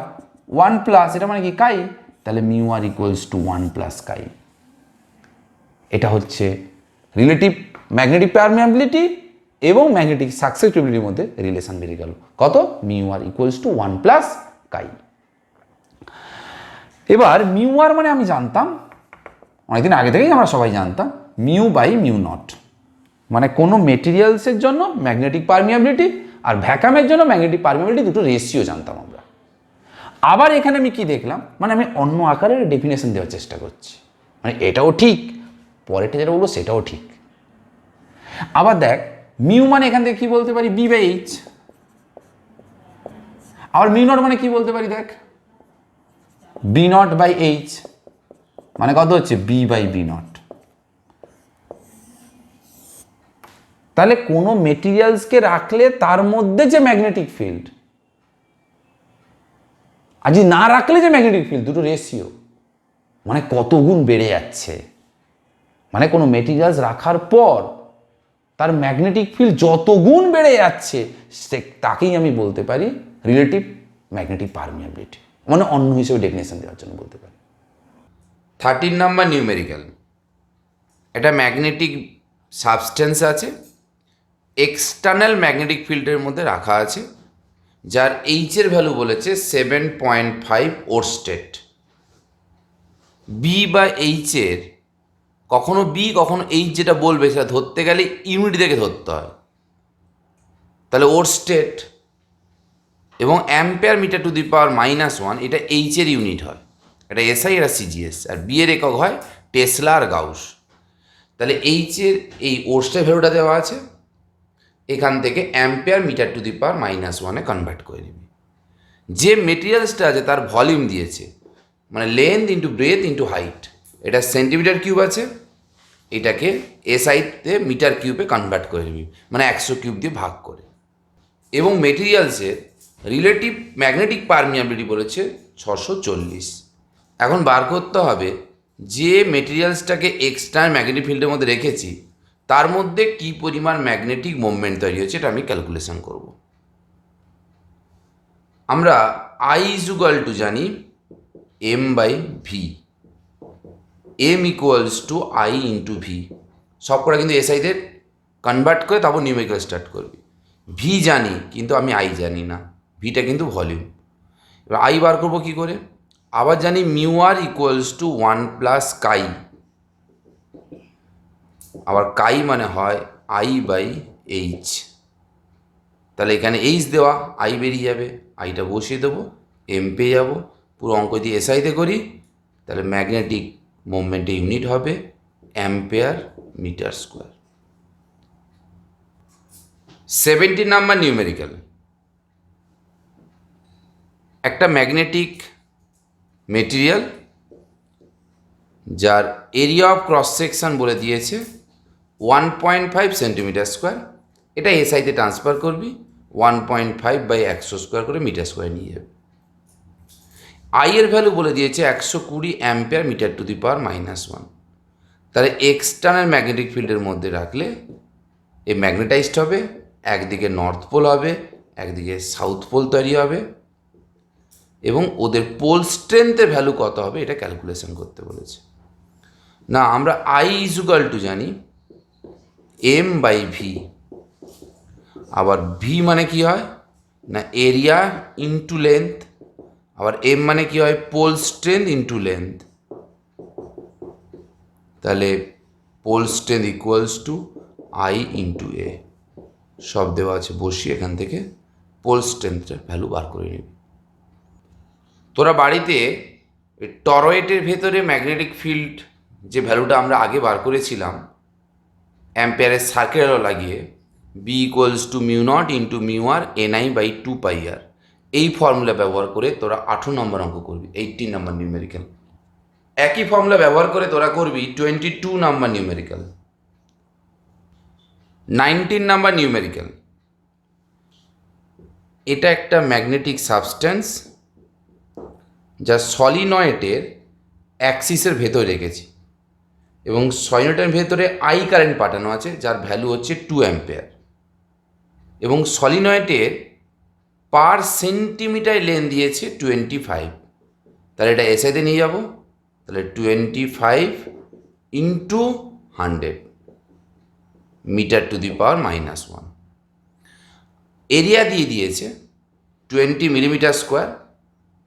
1 প্লাস এটা মানে কি কাই, তাহলে mu r equals to 1 plus chi. এটা হচ্ছে রিলেটিভ ম্যাগনেটিক পারমিয়াবিলিটি এবং ম্যাগনেটিক সাসেপ্টিবিলিটির মধ্যে রিলেশন বেরিয়ে গেল। কত? Mu r equals to 1 plus chi. এবার মিউ আর মানে আমি জানতাম, অনেকদিন আগে থেকেই আমরা সবাই জানতাম, মিউ বাই মিউ নট, মানে কোনো মেটেরিয়ালসের জন্য ম্যাগনেটিক পারমিয়াবিলিটি আর ভ্যাকামের জন্য ম্যাগনেটিক পারমিয়াবিলিটি দুটো রেশিও জানতাম আমরা। আবার এখানে আমি কি দেখলাম, মানে আমি অন্য আকারের ডেফিনেশন দেওয়ার চেষ্টা করছি, মানে এটাও ঠিক, পরেরটা যেটা বলবো সেটাও ঠিক। আবার দেখ, মিউ মানে এখান থেকে কি বলতে পারি, বি বাই এইচ। আবার মিউ নট মানে কি বলতে পারি, দেখ বি নট বাই এইচ, মানে কত হচ্ছে বি বাই বি নট। তাহলে কোনো মেটেরিয়ালসকে রাখলে তার মধ্যে যে ম্যাগনেটিক ফিল্ড, আর যদি না রাখলে যে ম্যাগনেটিক ফিল্ড, দুটো রেশিও, মানে কত গুণ বেড়ে যাচ্ছে। মানে কোনো মেটেরিয়ালস রাখার পর তার ম্যাগনেটিক ফিল্ড যত গুণ বেড়ে যাচ্ছে, তাকেই আমি বলতে পারি রিলেটিভ ম্যাগনেটিক পারমিয়াবিলিটি, মানে অন্য হিসেবে ডেফিনেশন দেওয়ার জন্য বলতে পারি। 13 নাম্বার নিউমেরিক্যাল। একটা ম্যাগনেটিক সাবস্টেন্স আছে, এক্সটার্নাল ম্যাগনেটিক ফিল্ডের মধ্যে রাখা আছে, যার এইচের ভ্যালু বলেছে 7.5 ওরস্টেড। বি বা এইচের কখনো বি কখনো এইচ যেটা বলবে সেটা ধরতে গেলে ইউনিট থেকে ধরতে হয়। তাহলে ওরস্টেড এবং ampere metre to the power -1 এটা এইচের ইউনিট হয়, এটা এসআই, এটা সিজিএস, আর বি এর একক হয় টেসলা আর গাউস। তাহলে এইচের এই ওরস্টেড ভ্যালুটা দেওয়া আছে, এখান থেকে ampere metre to the power -1-এ কনভার্ট করে নিবি। যে মেটেরিয়ালসটা আছে তার ভলিউম দিয়েছে, মানে length into breadth into height, এটা সেন্টিমিটার কিউব আছে, এটাকে এসআইতে মিটার কিউবে কনভার্ট করে নিবি, মানে 100 কিউব দিয়ে ভাগ করে। এবং মেটেরিয়ালসের রিলেটিভ ম্যাগনেটিক পারমিয়াবিলিটি বলেছে 640। এখন বার করতে হবে যে মেটেরিয়ালসটাকে এক্সটার্নাল ম্যাগনেটিক ফিল্ডের মধ্যে রেখেছি তার মধ্যে কি পরিমাণ ম্যাগনেটিক মুভমেন্ট তৈরি হচ্ছে, এটা আমি ক্যালকুলেশন করব। আমরা আই ইজুগাল টু জানি M by V, M equals to I into V, সব কটা কিন্তু এসআইতে কনভার্ট করে তারপর নিউমেরিক্যাল স্টার্ট করবি। ভি জানি কিন্তু আমি আই জানি না, ভিটা কিন্তু ভলিউম। এবার আই বার করবো কী করে, আবার জানি মিউ আর ইকুয়ালস টু 1 + কাই, আবার কাই মানে হয় আই বাই এইচ। তাহলে এখানে এইচ দেওয়া, আই বেরিয়ে যাবে, আইটা বসিয়ে দেবো, এম পেয়ে যাবো। পুরো অঙ্ক দিয়ে এসআইতে করি, তাহলে ম্যাগনেটিক মুভমেন্টের ইউনিট হবে ampere metre square. 17 number numerical. একটা ম্যাগনেটিক মেটেরিয়াল যার এরিয়া অফ ক্রস সেকশন বলে দিয়েছে 1.5 সেন্টিমিটার স্কোয়ার, এটা এসআইতে ট্রান্সফার করবি, 1.5/100 করে মিটার স্কোয়ার নিয়ে যাবে। আই এর ভ্যালু বলে দিয়েছে 120 ampere metre to the power -1। তাহলে এক্সটার্নাল ম্যাগনেটিক ফিল্ডের মধ্যে রাখলে এ ম্যাগনেটাইজড হবে, একদিকে নর্থ পোল হবে, একদিকে সাউথ পোল তৈরি হবে, এবং ওদের পোল স্ট্রেংথের ভ্যালু কত হবে এটা ক্যালকুলেশন করতে বলেছে। না, আমরা আই ইজুগাল টু জানি এম বাই ভি, আবার ভি মানে কি হয় না এরিয়া ইন্টু লেন্থ, আবার এম মানে কি হয় পোল স্ট্রেংথ ইন্টু লেন্থ। তাহলে pole strength equals to I into A, সব দেওয়া আছে, বসিয়ে এখান থেকে পোল স্ট্রেংথটার ভ্যালু বার করে নিবি। তোরা বাড়িতে টরয়েডের ভেতরে ম্যাগনেটিক ফিল্ড যে ভ্যালুটা আমরা আগে বার করেছিলাম অ্যাম্পিয়ারের সার্কেল লাগিয়ে, B equals to mu naught into mu R NI/2πr, এই ফর্মুলা ব্যবহার করে তোরা 18 নম্বর অঙ্ক করবি, 18 নম্বর নিউমেরিক্যাল। একই ফর্মুলা ব্যবহার করে তোরা করবি 22 নম্বর নিউমেরিক্যাল। 19 নম্বর নিউমেরিক্যাল। এটা একটা ম্যাগনেটিক সাবস্টেন্স যা সলিনয়েডের অ্যাক্সিসের ভেতরে রেখেছি, এবং সলিনয়েডের ভেতরে আই কারেন্ট পাঠানো আছে যার ভ্যালু হচ্ছে 2 অ্যাম্পিয়ার, এবং সলিনয়েডের পার সেন্টিমিটার লেন্থ দিয়েছে 25। তাহলে এটা এসআইতে নিয়ে যাব, তাহলে 25 into 100 metre to the power -1। Area দিয়ে দিয়েছে 20 মিলিমিটার স্কোয়ার,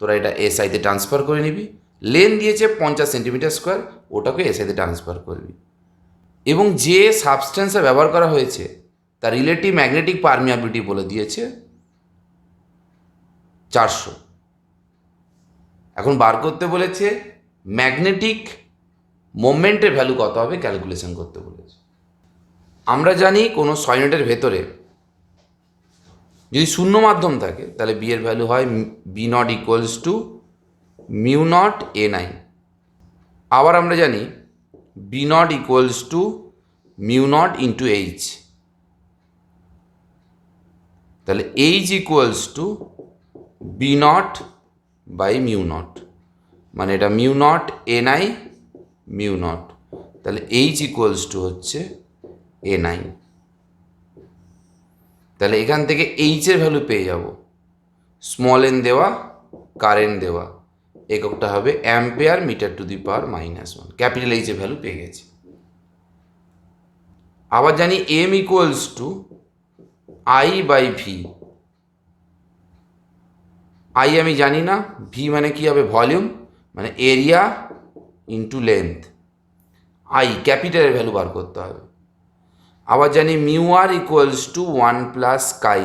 তোরা এটা এসআইতে ট্রান্সফার করে নিবি, লেন দিয়েছে 50 সেন্টিমিটার স্কোয়ার, ওটাকে এসআইতে ট্রান্সফার করবি। এবং যে সাবস্টেন্সটা ব্যবহার করা হয়েছে তার রিলেটিভ ম্যাগনেটিক পারমিয়াবিলিটি বলে দিয়েছে 400। এখন বার করতে বলেছে ম্যাগনেটিক মোমেন্টের ভ্যালু কত হবে ক্যালকুলেশন করতে বলেছে। আমরা জানি কোনো সলিনয়েডের ভেতরে যদি শূন্য মাধ্যম থাকে তাহলে বি এর ভ্যালু হয় B naught equals to mu naught n I. আবার আমরা জানি B naught equals to mu naught into H. তাহলে H equals to B naught by mu naught, মানে এটা mu naught n I mu naught. তাহলে H equals to হচ্ছে n I. তাহলে এখান থেকে এইচের ভ্যালু পেয়ে যাব, স্মল এন দেওয়া, কারেন্ট দেওয়া, এককটা হবে ampere metre to the power -1। Capital এইচের ভ্যালু পেয়ে গেছি। আবার জানি M equals to I by V. I আমি জানি না, ভি মানে কি হবে ভলিউম, মানে এরিয়া ইন্টু লেন্থ। আই ক্যাপিটালের ভ্যালু বার করতে হবে। আবার জানি mu r equals to 1 plus chi.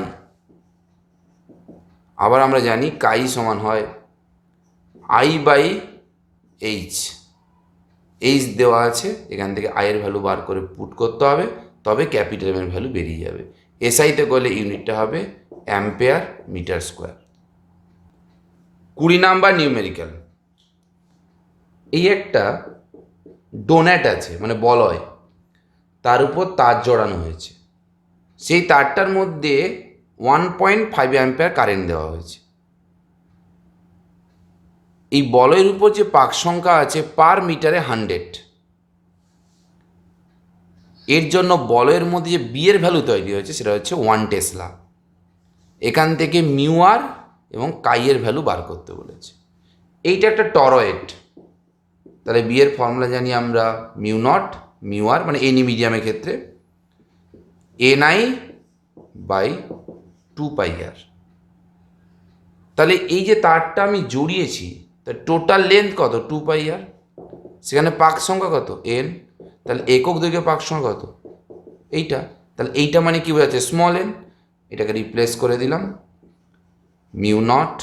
আবার আমরা জানি কাই সমান হয় আই বাই এইচ। এইচ দেওয়া আছে, এখান থেকে আইয়ের ভ্যালু বার করে পুট করতে হবে, তবে ক্যাপিটালের ভ্যালু বেরিয়ে যাবে। এসআইতে করলে ইউনিটটা হবে ampere metre square. 20 number numerical. এই একটা ডোনাট আছে, মানে বলয়, তার উপর তার জড়ানো হয়েছে। সেই তারটার মধ্যে 1.5 অ্যাম্পিয়ার কারেন্ট দেওয়া হয়েছে। এই বলয়ের উপর যে পাক সংখ্যা আছে পার মিটারে 100। এর জন্য বলয়ের মধ্যে যে বি এর ভ্যালু তৈরি হয়েছে সেটা হচ্ছে 1 টেসলা। এখান থেকে মিউ আর এবং কাইয়ের ভ্যালু বার করতে বলেছে। এইটা একটা টরয়েড, তাহলে বি এর ফর্মুলা জানি আমরা মিউ নট মিউ আর, মানে এনি মিডিয়ামের ক্ষেত্রে এন আই বাই 2 পাই আর। তাহলে এই যে তারটা আমি জড়িয়েছি তার টোটাল লেন্থ কত 2 পাই আর, সেখানে পাক সংখ্যা কত এন, তাহলে একক দৈর্ঘ্য পাক সংখ্যা কত এইটা। তাহলে এইটা মানে কি বোঝাচ্ছে স্মল এন, এটাকে রিপ্লেস করে দিলাম mu naught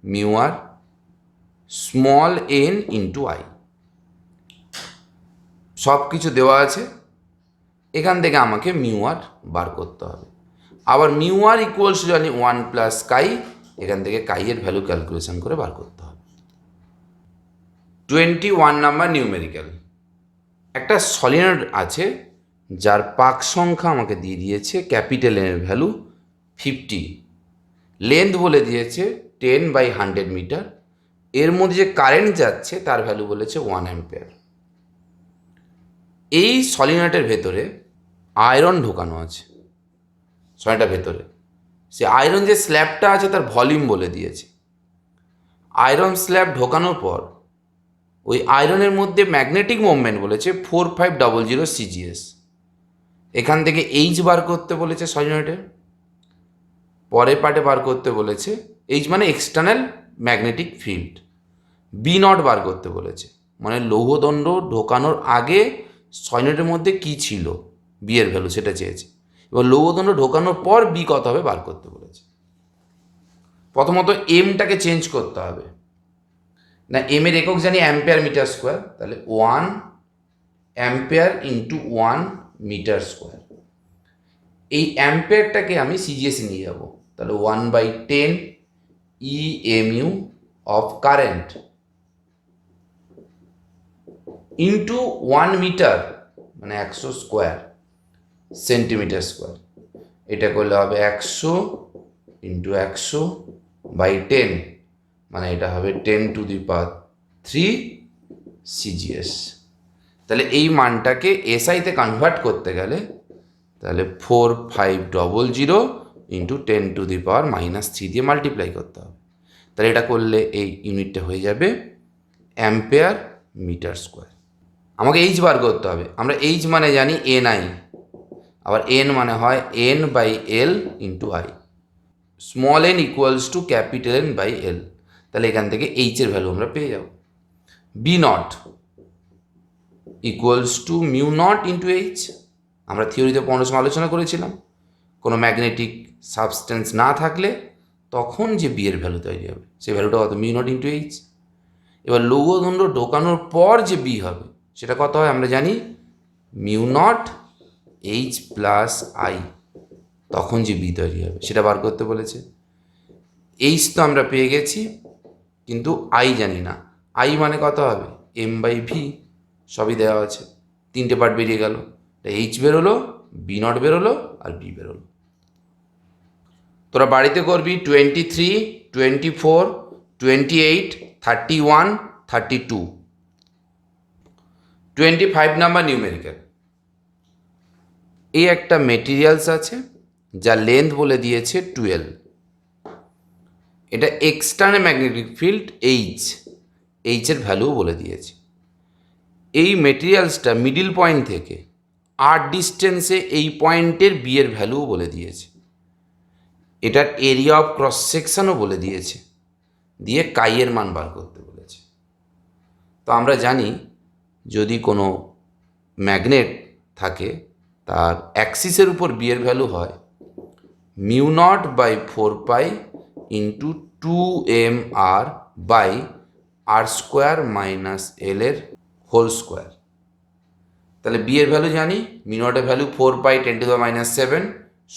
mu R small N into I. সব কিছু দেওয়া আছে, এখান থেকে আমাকে মিউ আর বার করতে হবে। আবার মিউ আর ইকুয়ালস টু জানি 1 প্লাস কাই, এখান থেকে কাইয়ের ভ্যালু ক্যালকুলেশন করে বার করতে হবে। 21 নাম্বার নিউমেরিক্যাল। একটা সলিনয়েড আছে যার পাক সংখ্যা আমাকে দিয়ে দিয়েছে ক্যাপিটাল এনের ভ্যালু 50, লেন্থ বলে দিয়েছে 10/100 মিটার। এর মধ্যে যে কারেন্ট যাচ্ছে তার ভ্যালু বলেছে 1 অ্যাম্পিয়ার। এই সলিনয়েডের ভেতরে আয়রন ঢোকানো আছে, সলিনয়েডের ভেতরে সে আয়রন যে স্ল্যাবটা আছে তার ভলিউম বলে দিয়েছে। আয়রন স্ল্যাব ঢোকানোর পর ওই আয়রনের মধ্যে ম্যাগনেটিক মুভমেন্ট বলেছে 4500 সিজিএস। এখান থেকে এইচ বার করতে বলেছে সলিনয়েডের, পরের পার্টে বার করতে বলেছে এইচ মানে external magnetic field. B naught বার করতে বলেছে, মানে লৌহদণ্ড ঢোকানোর আগে সলিনয়েডের মধ্যে কি ছিল বি এর ভ্যালু সেটা চেয়েছে, এবং লৌহদণ্ড ঢোকানোর পর বি কত হবে বার করতে বলেছে। প্রথমত এমটাকে চেঞ্জ করতে হবে, না এম এর একক জানি অ্যাম্পিয়ার মিটার স্কোয়ার, তাহলে 1 অ্যাম্পিয়ার ইন্টু 1 মিটার স্কোয়ার। এই অ্যাম্পিয়ারটাকে আমি সিজিএসে নিয়ে যাব, তাহলে 1/10 EMU of current into 1 metre, মানে 100 স্কোয়ার সেন্টিমিটার স্কোয়ার। এটা করলে হবে 100 ইন্টু 100/10, মানে এটা হবে 10 টু দি পাওয়ার 3 সিজিএস। তাহলে এই মানটাকে এসআইতে কনভার্ট করতে গেলে তাহলে 4500 ইন্টু 10 টু দি পাওয়ার -3 দিয়ে মাল্টিপ্লাই করতে হবে। তাহলে এটা করলে এই ইউনিটটা হয়ে যাবে অ্যাম্পিয়ার মিটার স্কোয়ার। আমাকে এইচ বার করতে হবে, আমরা এইচ মানে জানি এন আই, আবার এন মানে হয় N by L into I. Small N equals to capital N by L. তাহলে এখান থেকে এইচের ভ্যালু আমরা পেয়ে যাব। B naught equals to mu naught into H. আমরা থিওরিতে পনেরো সময় আলোচনা করেছিলাম কোনো ম্যাগনেটিক সাবস্টেন্স না থাকলে তখন যে বি এর ভ্যালু তৈরি হবে সেই ভ্যালুটা কত, মিউ নট ইন্টু এইচ। এবার লৌহদণ্ড ঢোকানোর পর যে বি হবে সেটা কত হয় আমরা জানি, mu not H plus I. তখন যে বি তৈরি হবে সেটা বার করতে বলেছে। এইচ তো আমরা পেয়ে গেছি, কিন্তু আই জানি না। আই মানে কত হবে, এম বাই ভি, সবই দেওয়া আছে। তিনটে পার্ট বেরিয়ে গেল, এইচ বেরোলো, বি নট বেরোলো, আর বি বেরোলো। তোরা বাড়িতে করবি 23, 24, 28, 31, 32। 25 নাম্বার নিউমেরিক্যাল। এই একটা মেটেরিয়ালস আছে যার লেন্থ বলে দিয়েছে 12। এটা এক্সটার্নাল ম্যাগনেটিক ফিল্ড এইচের ভ্যালু বলে দিয়েছে। এই মেটেরিয়ালসটা মিডিল পয়েন্ট থেকে আর ডিস্টেন্সে এই পয়েন্টের বি এর ভ্যালু বলে দিয়েছে। এটার এরিয়া অফ ক্রস সেকশনও বলে দিয়েছে, দিয়ে কাইয়ের মান বার করতে বলেছে। তো আমরা জানি যদি কোনো ম্যাগনেট থাকে তার অ্যাক্সিসের উপর বি এর ভ্যালু হয় mu naught by 4 pi into 2mr by r square minus l এর হোল স্কোয়ার। তাহলে বি এর ভ্যালু জানি, মিউ নটের ভ্যালু 4 পাই 10⁻⁷,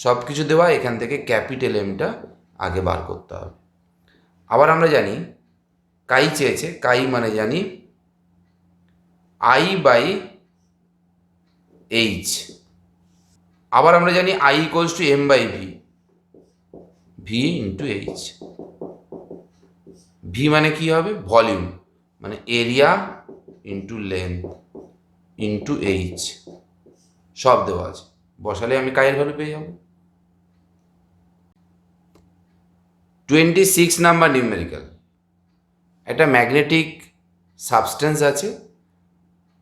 সব কিছু দেওয়া, এখান থেকে ক্যাপিটাল এমটা আগে বার করতে হবে। আবার আমরা জানি কাই চেয়েছে, কাই মানে জানি আই বাই এইচ। আবার আমরা জানি I equals to M by V, V into H. V মানে কি হবে, ভলিউম, মানে area into length into H, সব দেওয়া আছে। বসালে আমি কাইয়ের ভ্যালু পেয়ে যাব। 26 নাম্বার নিউমেরিক্যাল। একটা ম্যাগনেটিক সাবস্টেন্স আছে,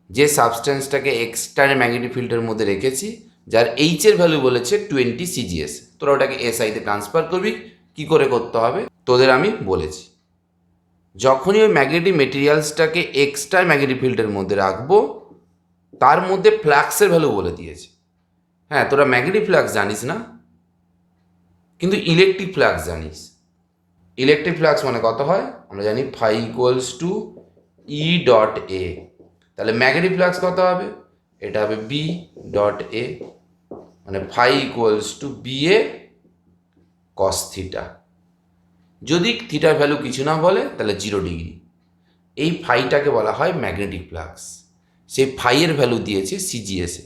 যে সাবস্টেন্সটাকে এক্সটার্নাল ম্যাগনেটিক ফিল্ডের মধ্যে রেখেছি, যার এইচের ভ্যালু বলেছে 20 CGS। তোরা ওটাকে এসআইতে ট্রান্সফার করবি, কি করে করতে হবে তোদের আমি বলেছি। যখনই ওই ম্যাগনেটিক মেটেরিয়ালসটাকে এক্সটার্নাল ম্যাগনেটিক ফিল্ডের মধ্যে রাখবো, তার মধ্যে ফ্লাক্সের ভ্যালু বলে দিয়েছে। হ্যাঁ, তোরা ম্যাগনেটিক ফ্লাক্স জানিস না, কিন্তু ইলেকট্রিক ফ্লাক্স জানিস। ইলেকট্রিক ফ্লাক্স মানে কত হয় আমরা জানি, phi equals to E dot A. তাহলে ম্যাগনেটিক ফ্লাক্স কত হবে, এটা হবে বি ডট এ, মানে phi equals to B A cos theta. যদি থিটার ভ্যালু কিছু না বলে তাহলে 0 ডিগ্রি। এই ফাইটাকে বলা হয় ম্যাগনেটিক ফ্লাক্স। সেই ফাইয়ের ভ্যালু দিয়েছে সিজিএসে।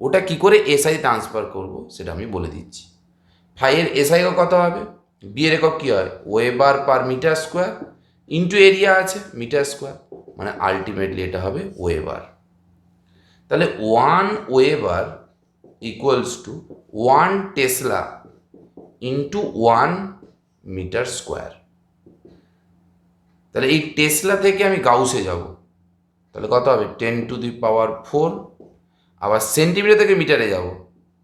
ওটা কি করে এসআই ট্রান্সফার করব সেটা আমি বলে দিচ্ছি। ফাইয়ের এসআই কত হবে, বি এর একক কী হয়, weber per metre square into area আছে মিটার স্কোয়ার, মানে আলটিমেটলি এটা হবে ওয়েবার। তাহলে 1 weber equals to 1 tesla into 1 metre square. তাহলে এই টেসলা থেকে আমি গাউসে যাব, তাহলে কত হবে 10⁴। আবার সেন্টিমিটার থেকে মিটারে যাব,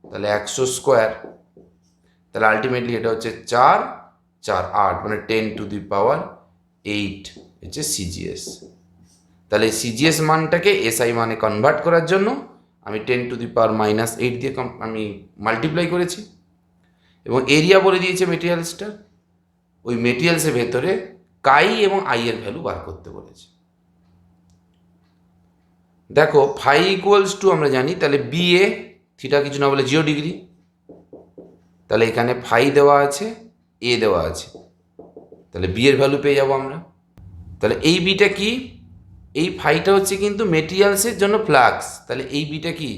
তাহলে 100 স্কোয়ার। তাহলে আলটিমেটলি এটা হচ্ছে 4 4 8, মানে 10⁸ হচ্ছে সিজিএস। তাহলে সিজিএস মানটাকে এসআই মানে কনভার্ট করার জন্য আমি 10⁻⁻8 দিয়ে আমি মাল্টিপ্লাই করেছি। এবং এরিয়া বলে দিয়েছে মেটেরিয়ালসটা, ওই মেটেরিয়ালসের ভেতরে কাই এবং আই এর ভ্যালু বার করতে বলেছে। দেখো ফাই ইকুয়ালস টু আমরা জানি, তাহলে বি এ, থিটা কিছু না বলে 0 ডিগ্রি। তাহলে এখানে ফাই দেওয়া আছে, এ দেওয়া আছে, তাহলে বি এর ভ্যালু পেয়ে যাবো আমরা। তাহলে এই বিটা কি, এই ফাইটা হচ্ছে কিন্তু মেটেরিয়ালসের জন্য ফ্লাক্স, তাহলে এই বিটা কি,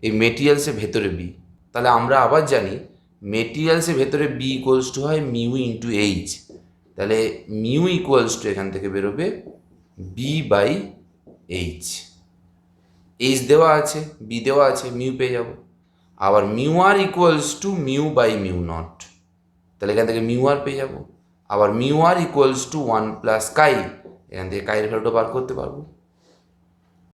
এই মেটেরিয়ালসের ভেতরে বি। তাহলে আমরা আবার জানি মেটেরিয়ালসের ভেতরে বি ইকুয়ালস টু হয় মিউ ইন্টু এইচ। তাহলে মিউ ইকুয়ালস টু এখান থেকে বেরোবে বি বাই এইচ। এইচ দেওয়া আছে, বি দেওয়া আছে, মিউ পেয়ে যাব। আবার mu r equals to mu by mu naught, তাহলে এখান থেকে মিউ আর পেয়ে যাব। আবার mu r equals to 1 plus chi, এখান থেকে কাইয়ের ভ্যালুটা বার করতে পারবো।